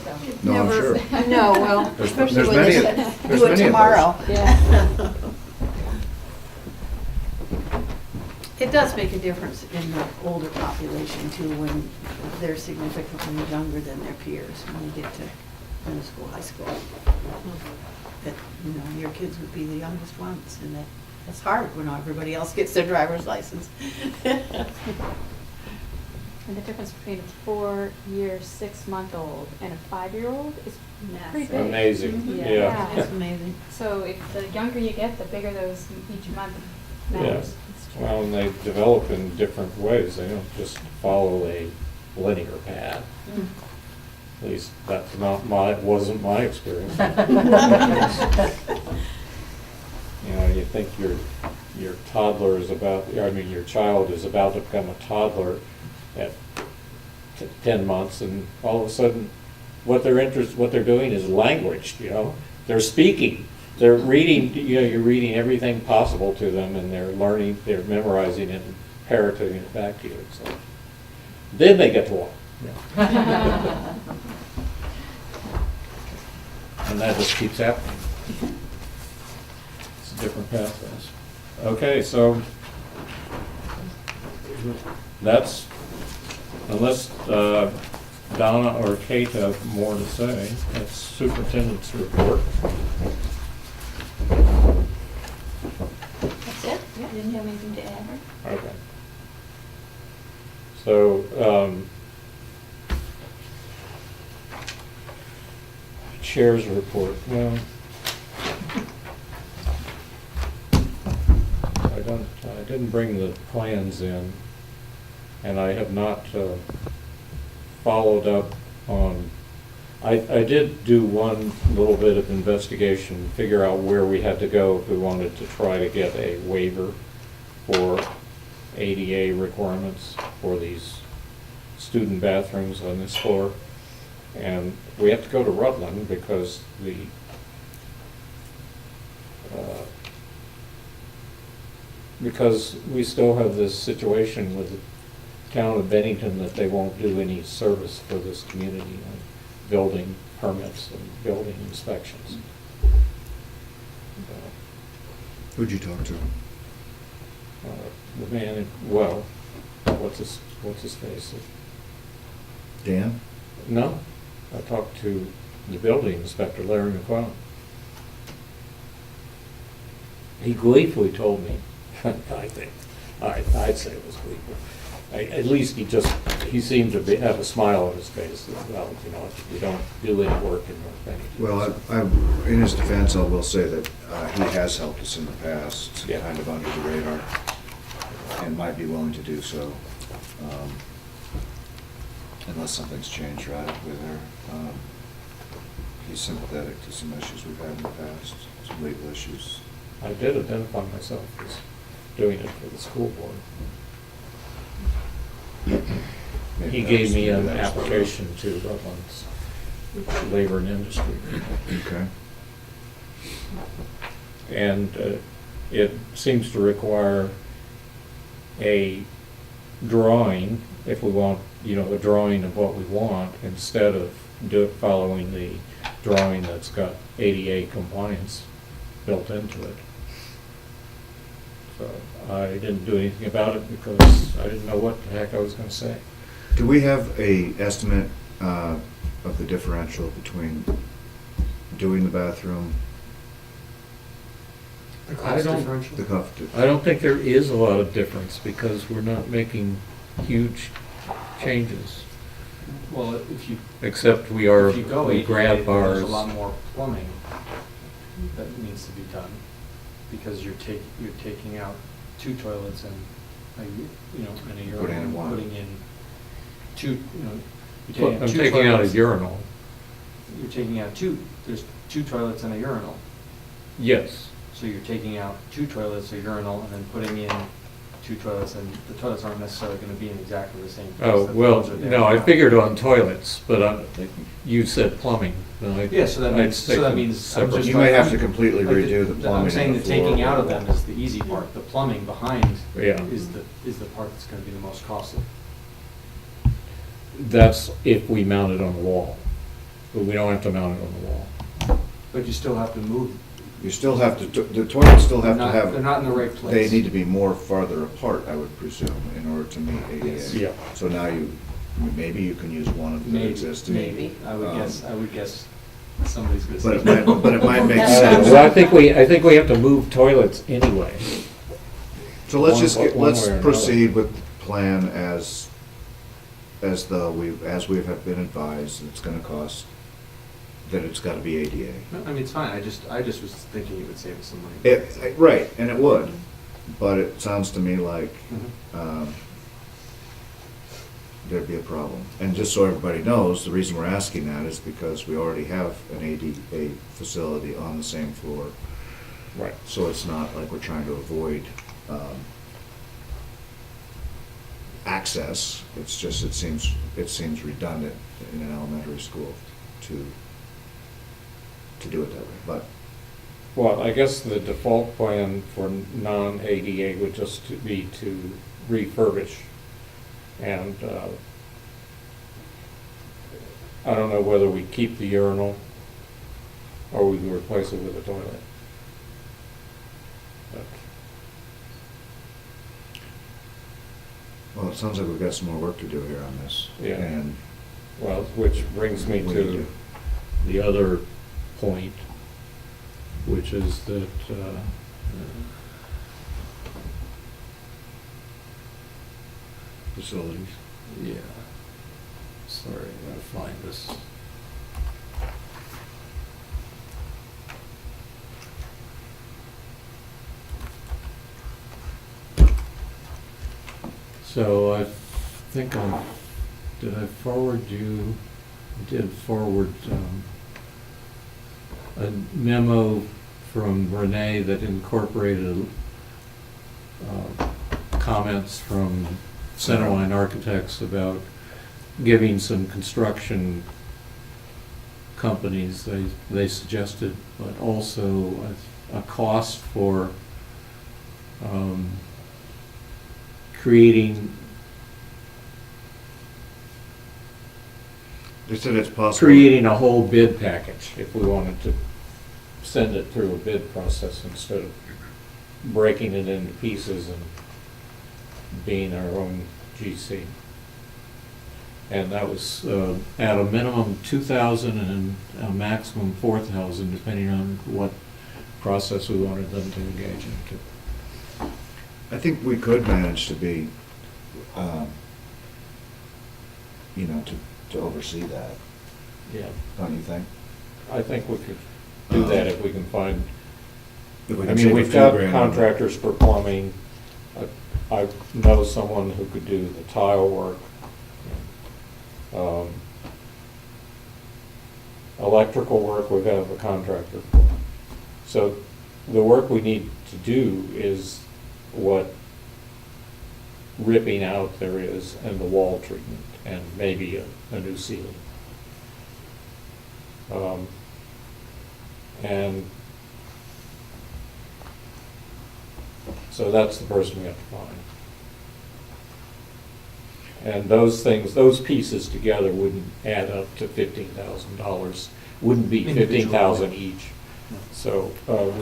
[SPEAKER 8] So.
[SPEAKER 5] No, I'm
[SPEAKER 2] Never-
[SPEAKER 5] sure.
[SPEAKER 2] No, well,
[SPEAKER 5] There's
[SPEAKER 2] especially
[SPEAKER 5] many
[SPEAKER 2] when they
[SPEAKER 5] of-
[SPEAKER 2] said,
[SPEAKER 5] there's
[SPEAKER 2] do
[SPEAKER 5] many
[SPEAKER 2] it
[SPEAKER 5] of those.
[SPEAKER 2] tomorrow.
[SPEAKER 8] Yeah.
[SPEAKER 2] It does make a difference in the older population too, when they're significantly younger than their peers when they get to middle school, high school. That, you know, your kids would be the youngest ones, and that's hard when everybody else gets their driver's license.
[SPEAKER 8] And the difference between a 4-year, 6-month-old and a 5-year-old is pretty
[SPEAKER 4] Massive.
[SPEAKER 8] big.
[SPEAKER 1] Amazing,
[SPEAKER 4] Mhm.
[SPEAKER 1] yeah.
[SPEAKER 2] It's amazing.
[SPEAKER 8] So if the younger you get, the bigger those each month
[SPEAKER 1] Yeah.
[SPEAKER 8] matters. It's true.
[SPEAKER 1] Well, and they develop in different ways. They don't just follow a linear path.
[SPEAKER 2] Mm.
[SPEAKER 1] At least that's not wasn't my experience. You know, you think your toddler is your child is about to become a toddler at 10 months, and all of a sudden, what they're doing is language, you know? They're speaking, they're reading, you know, you're reading everything possible to them, and they're learning, they're memorizing it and parroting it back to you, so. Then they get to walk. And that just keeps happening. It's a different pathways. Okay, so that's, unless Donna or Kate have more to say, that's superintendent's report.
[SPEAKER 2] That's it? Yeah, didn't have anything to add.
[SPEAKER 1] Okay. So, chair's report, well, I didn't bring the plans in, and I have not followed up on, I did do one little bit of investigation, figure out where we had to go if we wanted to try to get a waiver for ADA requirements for these student bathrooms on this floor. And we have to go to Rutland because because we still have this situation with the town of Bennington that they won't do any service for this community on building permits and building inspections.
[SPEAKER 5] Who'd you talk to?
[SPEAKER 1] The man, well, what's his face?
[SPEAKER 5] Dan?
[SPEAKER 1] No, I talked to the building inspector, Larry McClellan. He gleefully told me, I think, I'd say it was gleeful. At least he seemed to have a smile on his face. Well, you know, you don't do any work in North Bennington.
[SPEAKER 5] Well, in his defense, I will say that he has helped us in the past,
[SPEAKER 1] Yeah.
[SPEAKER 5] kind of under the radar, and might be willing to do so, unless something's changed radically there. He's sympathetic to some issues we've had in the past, some legal issues.
[SPEAKER 1] I did identify myself as doing it for the school board.
[SPEAKER 5] Maybe
[SPEAKER 1] He
[SPEAKER 5] that
[SPEAKER 1] gave
[SPEAKER 5] was-
[SPEAKER 1] me
[SPEAKER 5] maybe
[SPEAKER 1] an
[SPEAKER 5] that was part of it.
[SPEAKER 1] application to Rutland's Labor and Industry.
[SPEAKER 5] Okay.
[SPEAKER 1] And it seems to require a drawing, if we want, you know, a drawing of what we want, instead of following the drawing that's got ADA compliance built into it. So I didn't do anything about it because I didn't know what the heck I was gonna say.
[SPEAKER 5] Do we have a estimate of the differential between doing the bathroom,
[SPEAKER 6] The
[SPEAKER 1] I
[SPEAKER 6] cost
[SPEAKER 1] don't-
[SPEAKER 6] differential?
[SPEAKER 5] the cost?
[SPEAKER 1] I don't think there is a lot of difference because we're not making huge changes,
[SPEAKER 6] Well, if you,
[SPEAKER 1] except we
[SPEAKER 6] go ADA,
[SPEAKER 1] grab bars.
[SPEAKER 6] there's a lot more plumbing that needs to be done, because you're taking out 2 toilets and and a urinal.
[SPEAKER 5] Putting in one.
[SPEAKER 6] Putting in 2, you're taking out
[SPEAKER 1] I'm
[SPEAKER 6] 2
[SPEAKER 1] taking out a
[SPEAKER 6] toilets.
[SPEAKER 1] urinal.
[SPEAKER 6] You're taking out there's 2 toilets and a urinal.
[SPEAKER 1] Yes.
[SPEAKER 6] So you're taking out 2 toilets, a urinal, and then putting in 2 toilets, and the toilets aren't necessarily gonna be in exactly the same place.
[SPEAKER 1] Oh,
[SPEAKER 6] The
[SPEAKER 1] well,
[SPEAKER 6] floors are there
[SPEAKER 1] no, I
[SPEAKER 6] now.
[SPEAKER 1] figured on toilets, but you said plumbing. and I-
[SPEAKER 6] Yeah, so that
[SPEAKER 1] I'd
[SPEAKER 6] means,
[SPEAKER 1] stick
[SPEAKER 6] so that
[SPEAKER 1] them
[SPEAKER 6] means, I'm
[SPEAKER 1] separate.
[SPEAKER 6] just.
[SPEAKER 5] You might have
[SPEAKER 6] I'm-
[SPEAKER 5] to completely
[SPEAKER 6] like
[SPEAKER 5] redo the plumbing
[SPEAKER 6] I'm saying
[SPEAKER 5] on
[SPEAKER 6] the
[SPEAKER 5] the floor.
[SPEAKER 6] taking out of them is the easy part, the plumbing behind
[SPEAKER 1] Yeah.
[SPEAKER 6] is the part that's gonna be the most costly.
[SPEAKER 1] That's if we mount it on the wall, but we don't have to mount it on the wall.
[SPEAKER 6] But you still have to move,
[SPEAKER 5] You still have to, the toilets still have to
[SPEAKER 6] Not-
[SPEAKER 5] have.
[SPEAKER 6] they're not in the right place.
[SPEAKER 5] They need to be more farther apart, I would presume, in order to meet
[SPEAKER 6] Yes.
[SPEAKER 5] ADA.
[SPEAKER 1] Yeah.
[SPEAKER 5] So now maybe you can use one of the
[SPEAKER 6] Maybe,
[SPEAKER 5] existing.
[SPEAKER 6] maybe. I would guess somebody's gonna say.
[SPEAKER 5] But it might make
[SPEAKER 1] I don't know.
[SPEAKER 5] sense.
[SPEAKER 1] Well, I think we have to move toilets anyway.
[SPEAKER 5] So let's
[SPEAKER 1] One-
[SPEAKER 5] just
[SPEAKER 1] one
[SPEAKER 5] let's
[SPEAKER 1] way or another.
[SPEAKER 5] proceed with the plan as though as we have been advised, it's gonna cost, that it's gotta be ADA.
[SPEAKER 6] No, I mean, it's fine, I just was thinking it would save us some money.
[SPEAKER 5] Right, and it would, but it sounds to me like,
[SPEAKER 6] Mhm.
[SPEAKER 5] there'd be a problem. And just so everybody knows, the reason we're asking that is because we already have an ADA facility on the same floor.
[SPEAKER 1] Right.
[SPEAKER 5] So it's not like we're trying to avoid access. It's just, it seems redundant in an elementary school to do it that way. But
[SPEAKER 1] Well, I guess the default plan for non-ADA would just be to refurbish. And I don't know whether we keep the urinal or we can replace it with a toilet. But
[SPEAKER 5] well, it sounds like we've got some more work to do here on this.
[SPEAKER 1] Yeah.
[SPEAKER 5] And
[SPEAKER 1] Well, which brings me
[SPEAKER 5] we need
[SPEAKER 1] to the other point, which is that
[SPEAKER 5] facilities.
[SPEAKER 1] yeah. Sorry, I'm gonna find this. So I think did I forward you, I did forward a memo from Renee that incorporated comments from Centerline Architects about giving some construction companies they suggested, but also a cost for creating
[SPEAKER 5] They said it's possible.
[SPEAKER 1] creating a whole bid package if we wanted to send it through a bid process instead of breaking it into pieces and being our own GC. And that was at a minimum 2,000 and a maximum 4,000, depending on what process we wanted them to engage into.
[SPEAKER 5] I think we could manage to be, to oversee that,
[SPEAKER 1] Yeah,
[SPEAKER 5] don't you think?
[SPEAKER 1] I think we could do that if we can find.
[SPEAKER 5] If we
[SPEAKER 1] I
[SPEAKER 5] can
[SPEAKER 1] mean,
[SPEAKER 5] save a
[SPEAKER 1] we've
[SPEAKER 5] few
[SPEAKER 1] got
[SPEAKER 5] grand on it.
[SPEAKER 1] contractors for plumbing. I know someone who could do the tile work. Electrical work, we have a contractor for. So the work we need to do is what ripping out there is and the wall treatment and maybe a new ceiling. And so that's the person we have to find. And those things, those pieces together wouldn't add up to $15,000, wouldn't be $15,000 each. So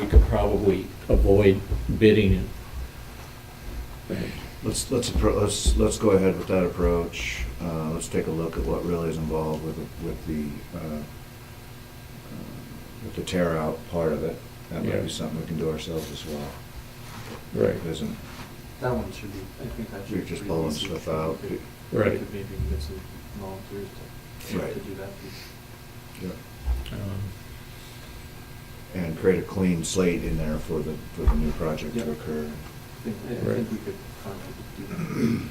[SPEAKER 1] we could probably avoid bidding it.
[SPEAKER 5] Let's go ahead with that approach. Let's take a look at what really is involved with the tear out part of it. That might
[SPEAKER 1] Yeah.
[SPEAKER 5] be something we can do ourselves as well.
[SPEAKER 1] Right.
[SPEAKER 5] It isn't,
[SPEAKER 6] That one should be, I think that should be.
[SPEAKER 5] We're just
[SPEAKER 6] pretty
[SPEAKER 5] pulling
[SPEAKER 6] easy.
[SPEAKER 5] stuff out.
[SPEAKER 6] We could-
[SPEAKER 1] Right.
[SPEAKER 6] We could maybe get some volunteers
[SPEAKER 5] Right.
[SPEAKER 6] to do that piece.
[SPEAKER 5] yeah.
[SPEAKER 1] Um,
[SPEAKER 5] And create a clean slate in there for the new project to
[SPEAKER 6] Yeah.
[SPEAKER 5] occur.
[SPEAKER 6] I
[SPEAKER 1] Right.
[SPEAKER 6] think we could contact do that.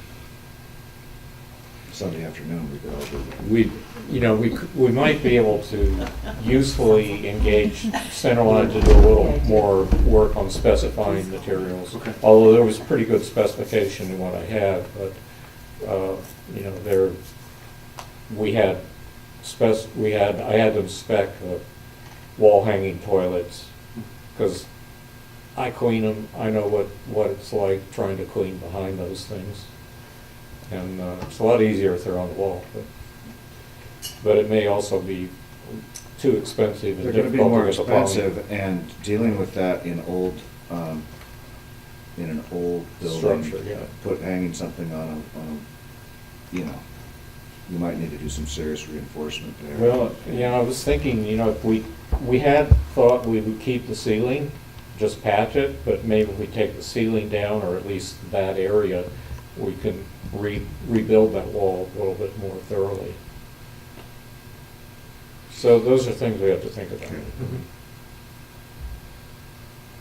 [SPEAKER 5] Sunday afternoon, we could all do that.
[SPEAKER 1] We might be able to usefully engage Centerline to do a little more work on specifying materials.
[SPEAKER 6] Okay.
[SPEAKER 1] Although there was pretty good specification in what I had, but, I had them spec wall hanging toilets, because I clean them, I know what it's like trying to clean behind those things. And it's a lot easier if they're on the wall, but it may also be too expensive and
[SPEAKER 5] They're gonna be
[SPEAKER 1] difficult
[SPEAKER 5] more
[SPEAKER 1] to get the plumbing.
[SPEAKER 5] expensive, and dealing with that in an old building.
[SPEAKER 1] Structure, yeah.
[SPEAKER 5] Hanging something on a, you know, you might need to do some serious reinforcement there.
[SPEAKER 1] Well, I was thinking, if we had thought we would keep the ceiling, just patch it, but maybe if we take the ceiling down, or at least that area, we can rebuild that wall a little bit more thoroughly. So those are things we have to think about.
[SPEAKER 5] Okay.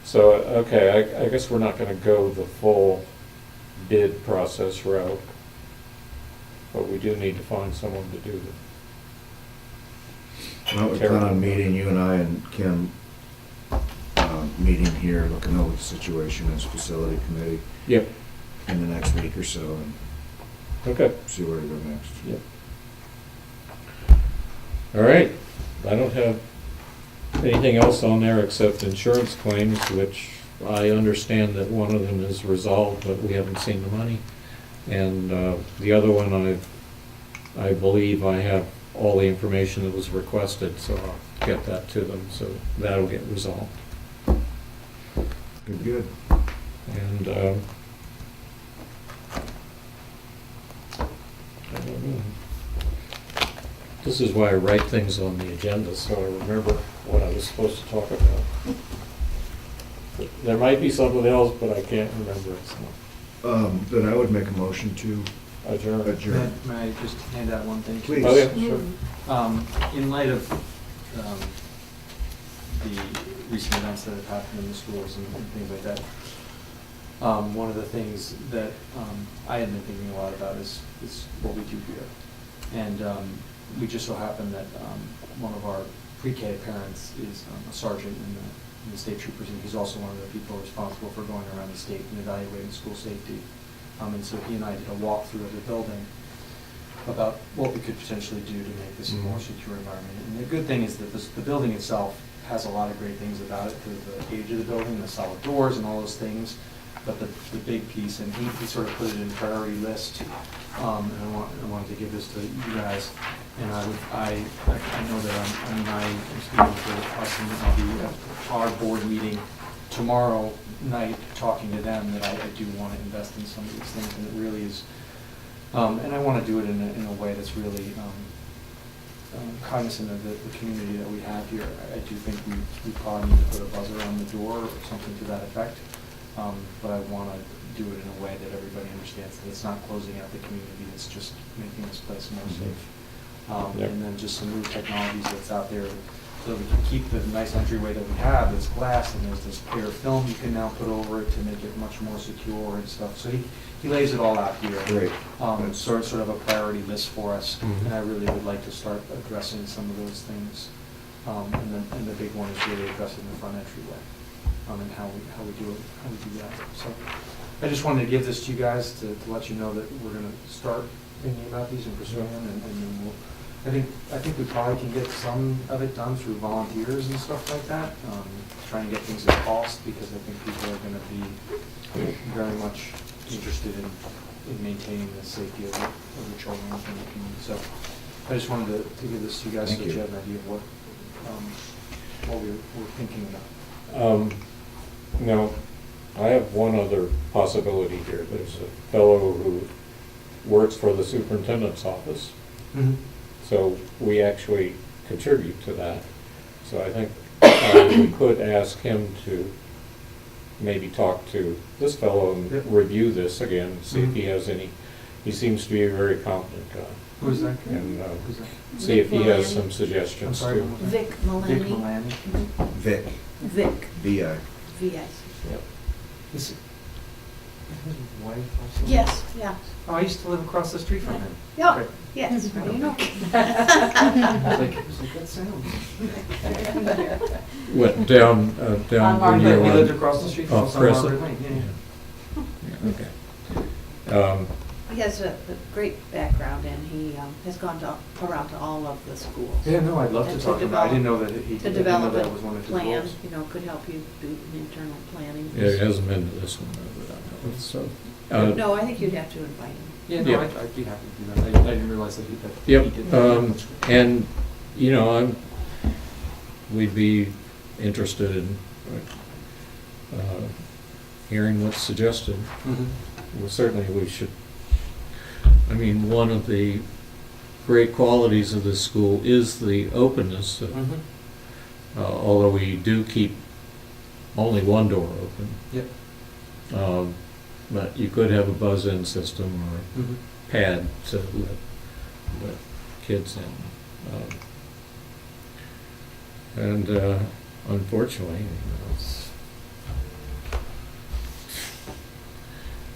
[SPEAKER 1] So, okay, I guess we're not gonna go the full bid process route, but we do need to find someone to do
[SPEAKER 5] Well, we plan on meeting, you and I and Kim, meeting here, looking over the situation as facility committee
[SPEAKER 1] Yep.
[SPEAKER 5] in the next week or so, and
[SPEAKER 1] Okay.
[SPEAKER 5] see where to go next.
[SPEAKER 1] Yep. All right, I don't have anything else on there except insurance claims, which I understand that one of them is resolved, but we haven't seen the money. And the other one, I believe I have all the information that was requested, so I'll get that to them, so that'll get resolved.
[SPEAKER 5] Good, good.
[SPEAKER 1] And I don't know. This is why I write things on the agenda, so I remember what I was supposed to talk about. There might be something else, but I can't remember it, so.
[SPEAKER 5] Then I would make a motion to
[SPEAKER 1] Adjourn.
[SPEAKER 5] adjourn.
[SPEAKER 6] May I just hand out one thing?
[SPEAKER 5] Please.
[SPEAKER 1] Oh, yeah, sure.
[SPEAKER 6] In light of the recent events that have happened in the schools and things like that, one of the things that I had been thinking a lot about is what we do here. And we just so happen that one of our pre-K parents is a sergeant in the state troopers, and he's also one of the people responsible for going around the state and evaluating school safety. And so he and I did a walkthrough of the building about what we could potentially do to make this a more secure environment. And the good thing is that the building itself has a lot of great things about it, through the age of the building, the solid doors and all those things. But the big piece, and he sort of put it in priority list, and I wanted to give this to you guys. And I know that I'm speaking for us, and I'll be at our board meeting tomorrow night talking to them, that I do want to invest in some of these things, and it really is, and I want to do it in a way that's really cognizant of the community that we have here. I do think we probably need to put a buzzer on the door or something to that effect, but I want to do it in a way that everybody understands that it's not closing out the community, it's just making this place more safe.
[SPEAKER 1] Yep.
[SPEAKER 6] And then just some new technologies that's out there, so we can keep the nice entryway that we have, it's glass, and there's this clear film you can now put over it to make it much more secure and stuff. So he lays it all out here.
[SPEAKER 5] Great.
[SPEAKER 6] Sort of a priority list for us,
[SPEAKER 1] Mhm.
[SPEAKER 6] and I really would like to start addressing some of those things. And the big one is really addressing the front entryway, and how we do that. So I just wanted to give this to you guys to let you know that we're going to start thinking about these and pursuing them, and then we'll. I think we probably can get some of it done through volunteers and stuff like that, trying to get things at cost, because I think people are going to be very much interested in maintaining the safety of the children within the community. So I just wanted to give this to you guys so
[SPEAKER 5] Thank
[SPEAKER 6] that you
[SPEAKER 5] you.
[SPEAKER 6] have an idea of what we're thinking about.
[SPEAKER 1] No, I have one other possibility here. There's a fellow who works for the superintendent's office.
[SPEAKER 6] Mm-hmm.
[SPEAKER 1] So we actually contribute to that. So I think we could ask him to maybe talk to this fellow and
[SPEAKER 6] Yep.
[SPEAKER 1] review this again, see if he
[SPEAKER 6] Mhm.
[SPEAKER 1] has any, he seems to be a very competent guy.
[SPEAKER 6] Who's that?
[SPEAKER 1] And
[SPEAKER 6] Who's that?
[SPEAKER 1] see if he has
[SPEAKER 2] Vic
[SPEAKER 1] some
[SPEAKER 6] I'm
[SPEAKER 1] suggestions
[SPEAKER 6] sorry.
[SPEAKER 1] too.
[SPEAKER 6] what was that?
[SPEAKER 2] Vic
[SPEAKER 6] Vic
[SPEAKER 2] Malani.
[SPEAKER 6] Malani.
[SPEAKER 5] Vic,
[SPEAKER 2] Vic,
[SPEAKER 5] V.I.
[SPEAKER 2] V.S.
[SPEAKER 1] Yep.
[SPEAKER 6] Is his wife also?
[SPEAKER 2] Yes, yeah.
[SPEAKER 6] Oh, I used to live across the street from him.
[SPEAKER 2] Yeah,
[SPEAKER 6] Great.
[SPEAKER 2] yes, how do you know?
[SPEAKER 6] I was like, that sounds.
[SPEAKER 1] What, down
[SPEAKER 11] On
[SPEAKER 1] when
[SPEAKER 11] Margaret
[SPEAKER 1] you
[SPEAKER 6] He
[SPEAKER 1] were
[SPEAKER 6] lived
[SPEAKER 1] on?
[SPEAKER 6] across the street
[SPEAKER 1] Oh,
[SPEAKER 6] from us on
[SPEAKER 1] Crescent?
[SPEAKER 6] Margaret Lane, yeah.
[SPEAKER 1] Okay.
[SPEAKER 2] He has a great background, and he has gone around to all of the schools.
[SPEAKER 6] Yeah, no, I'd love
[SPEAKER 2] And
[SPEAKER 6] to
[SPEAKER 2] to
[SPEAKER 6] talk about, I didn't know that he,
[SPEAKER 2] To
[SPEAKER 6] I didn't know
[SPEAKER 2] develop
[SPEAKER 6] that was one
[SPEAKER 2] a
[SPEAKER 6] of his
[SPEAKER 2] plan,
[SPEAKER 6] goals.
[SPEAKER 2] could help you do internal planning.
[SPEAKER 1] Yeah, he hasn't been to this one, but I know, so.
[SPEAKER 2] No, I think you'd have to invite him.
[SPEAKER 6] Yeah, no,
[SPEAKER 1] Yeah.
[SPEAKER 6] I'd be happy to do that. I didn't realize that he
[SPEAKER 1] Yep,
[SPEAKER 6] did that.
[SPEAKER 1] and, we'd be interested in hearing what's suggested. Well, certainly we should, I mean, one of the great qualities of this school is the openness, although we do keep only one door open.
[SPEAKER 6] Yep.
[SPEAKER 1] But you could have a buzz-in system or a pad to let kids in. And unfortunately, you know, it's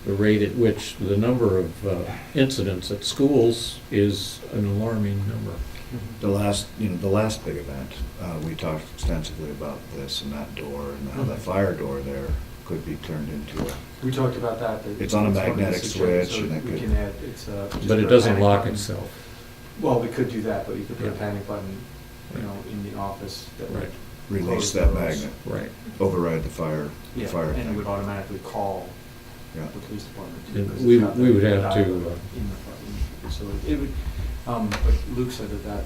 [SPEAKER 1] the rate at which the number of incidents at schools is an alarming number.
[SPEAKER 5] The last big event, we talked extensively about this and that door and how that fire door there could be turned into a,
[SPEAKER 6] We talked about that.
[SPEAKER 5] It's on a
[SPEAKER 6] it's one of the
[SPEAKER 5] magnetic
[SPEAKER 6] suggestions,
[SPEAKER 5] switch
[SPEAKER 6] so
[SPEAKER 5] and it
[SPEAKER 6] we
[SPEAKER 5] could-
[SPEAKER 6] can add, it's just
[SPEAKER 1] But
[SPEAKER 6] put
[SPEAKER 1] it
[SPEAKER 6] a
[SPEAKER 1] doesn't
[SPEAKER 6] panic
[SPEAKER 1] lock
[SPEAKER 6] button.
[SPEAKER 1] itself.
[SPEAKER 6] Well, we could do that, but you could put a
[SPEAKER 1] Yeah.
[SPEAKER 6] panic button, you know, in the office that would
[SPEAKER 1] Right.
[SPEAKER 5] release
[SPEAKER 6] close
[SPEAKER 5] that
[SPEAKER 6] those.
[SPEAKER 5] magnet,
[SPEAKER 1] Right.
[SPEAKER 5] override the fire
[SPEAKER 6] Yeah,
[SPEAKER 5] thing.
[SPEAKER 6] and it would automatically call
[SPEAKER 5] Yeah.
[SPEAKER 6] the police department too.
[SPEAKER 1] And
[SPEAKER 6] 'cause
[SPEAKER 1] we-
[SPEAKER 6] it's got
[SPEAKER 1] we would
[SPEAKER 6] the
[SPEAKER 1] have
[SPEAKER 6] dial
[SPEAKER 1] to,
[SPEAKER 6] in the front. So it would, but Luke said that,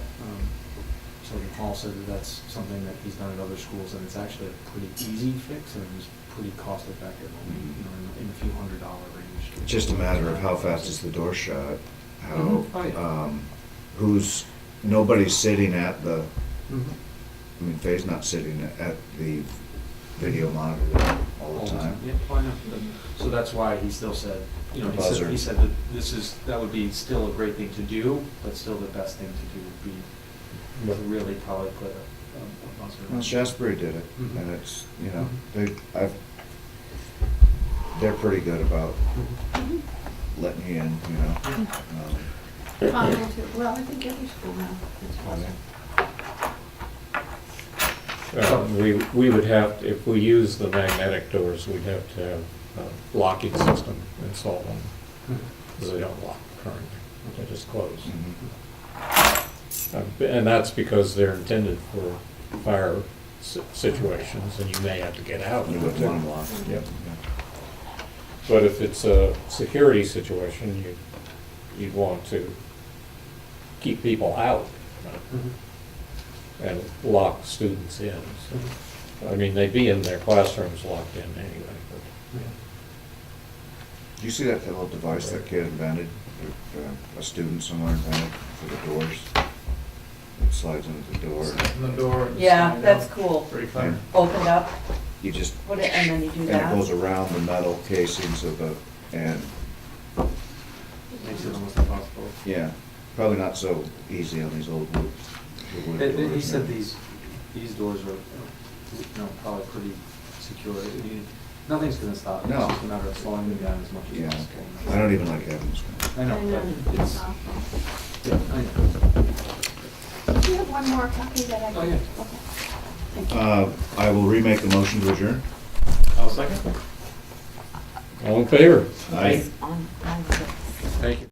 [SPEAKER 6] so Paul said that that's something that he's done at other schools, and it's actually a pretty easy fix, and it was pretty cost effective, only, you know, in a few $100 range.
[SPEAKER 5] It's just a matter of how fast is the door shut, how,
[SPEAKER 6] Mhm. Oh, yeah.
[SPEAKER 5] nobody's sitting at the,
[SPEAKER 6] Mhm.
[SPEAKER 5] I mean, Faye's not sitting at the video monitor all the time.
[SPEAKER 6] Yeah, why not? So that's why he still said, you know,
[SPEAKER 5] The buzzer.
[SPEAKER 6] he said that that would be still a great thing to do, but still the best thing to do would be to really probably put a buzzer.
[SPEAKER 5] Well, Shasbury did it,
[SPEAKER 6] Mhm.
[SPEAKER 5] and it's, you know,
[SPEAKER 6] Mhm.
[SPEAKER 5] they're pretty good about
[SPEAKER 6] Mhm.
[SPEAKER 5] letting you in, you know.
[SPEAKER 2] Well, I think every school now, it's possible.
[SPEAKER 1] We would have, if we use the magnetic doors, we'd have to have a locking system installed on them, because they don't lock currently, they just close. And that's because they're intended for fire situations, and you may have to get out.
[SPEAKER 5] You wouldn't want them locked.
[SPEAKER 1] Yep. But if it's a security situation, you'd want to keep people out and lock students in. So, I mean, they'd be in their classrooms locked in anyway, but.
[SPEAKER 5] Do you see that little device that kid invented, a student somewhere invented for the doors? It slides into the door.
[SPEAKER 7] In the door. and
[SPEAKER 11] Yeah,
[SPEAKER 7] slide
[SPEAKER 11] that's
[SPEAKER 7] down.
[SPEAKER 11] cool.
[SPEAKER 7] Pretty clever.
[SPEAKER 11] Opened up,
[SPEAKER 5] You just,
[SPEAKER 11] put it, and then you do
[SPEAKER 5] and it
[SPEAKER 11] that.
[SPEAKER 5] goes around the metal casings of the, and,
[SPEAKER 6] Makes it almost impossible.
[SPEAKER 5] yeah, probably not so easy on these old wood doors.
[SPEAKER 6] He said these doors are, you know, probably pretty secure. I mean, nothing's gonna stop.
[SPEAKER 5] No.
[SPEAKER 6] It's just a matter of slowing them down as much as
[SPEAKER 5] Yeah,
[SPEAKER 6] possible.
[SPEAKER 5] I don't even like having this.
[SPEAKER 6] I know,
[SPEAKER 2] I know.
[SPEAKER 6] but it's, yeah, I know.
[SPEAKER 2] Do you have one more copy that I can?
[SPEAKER 6] Oh, yeah.
[SPEAKER 2] Okay. Thank you.
[SPEAKER 5] I will remake the motion to adjourn.
[SPEAKER 7] I'll second.
[SPEAKER 1] All in favor?
[SPEAKER 5] Aye.
[SPEAKER 11] On my list.
[SPEAKER 1] Thank you.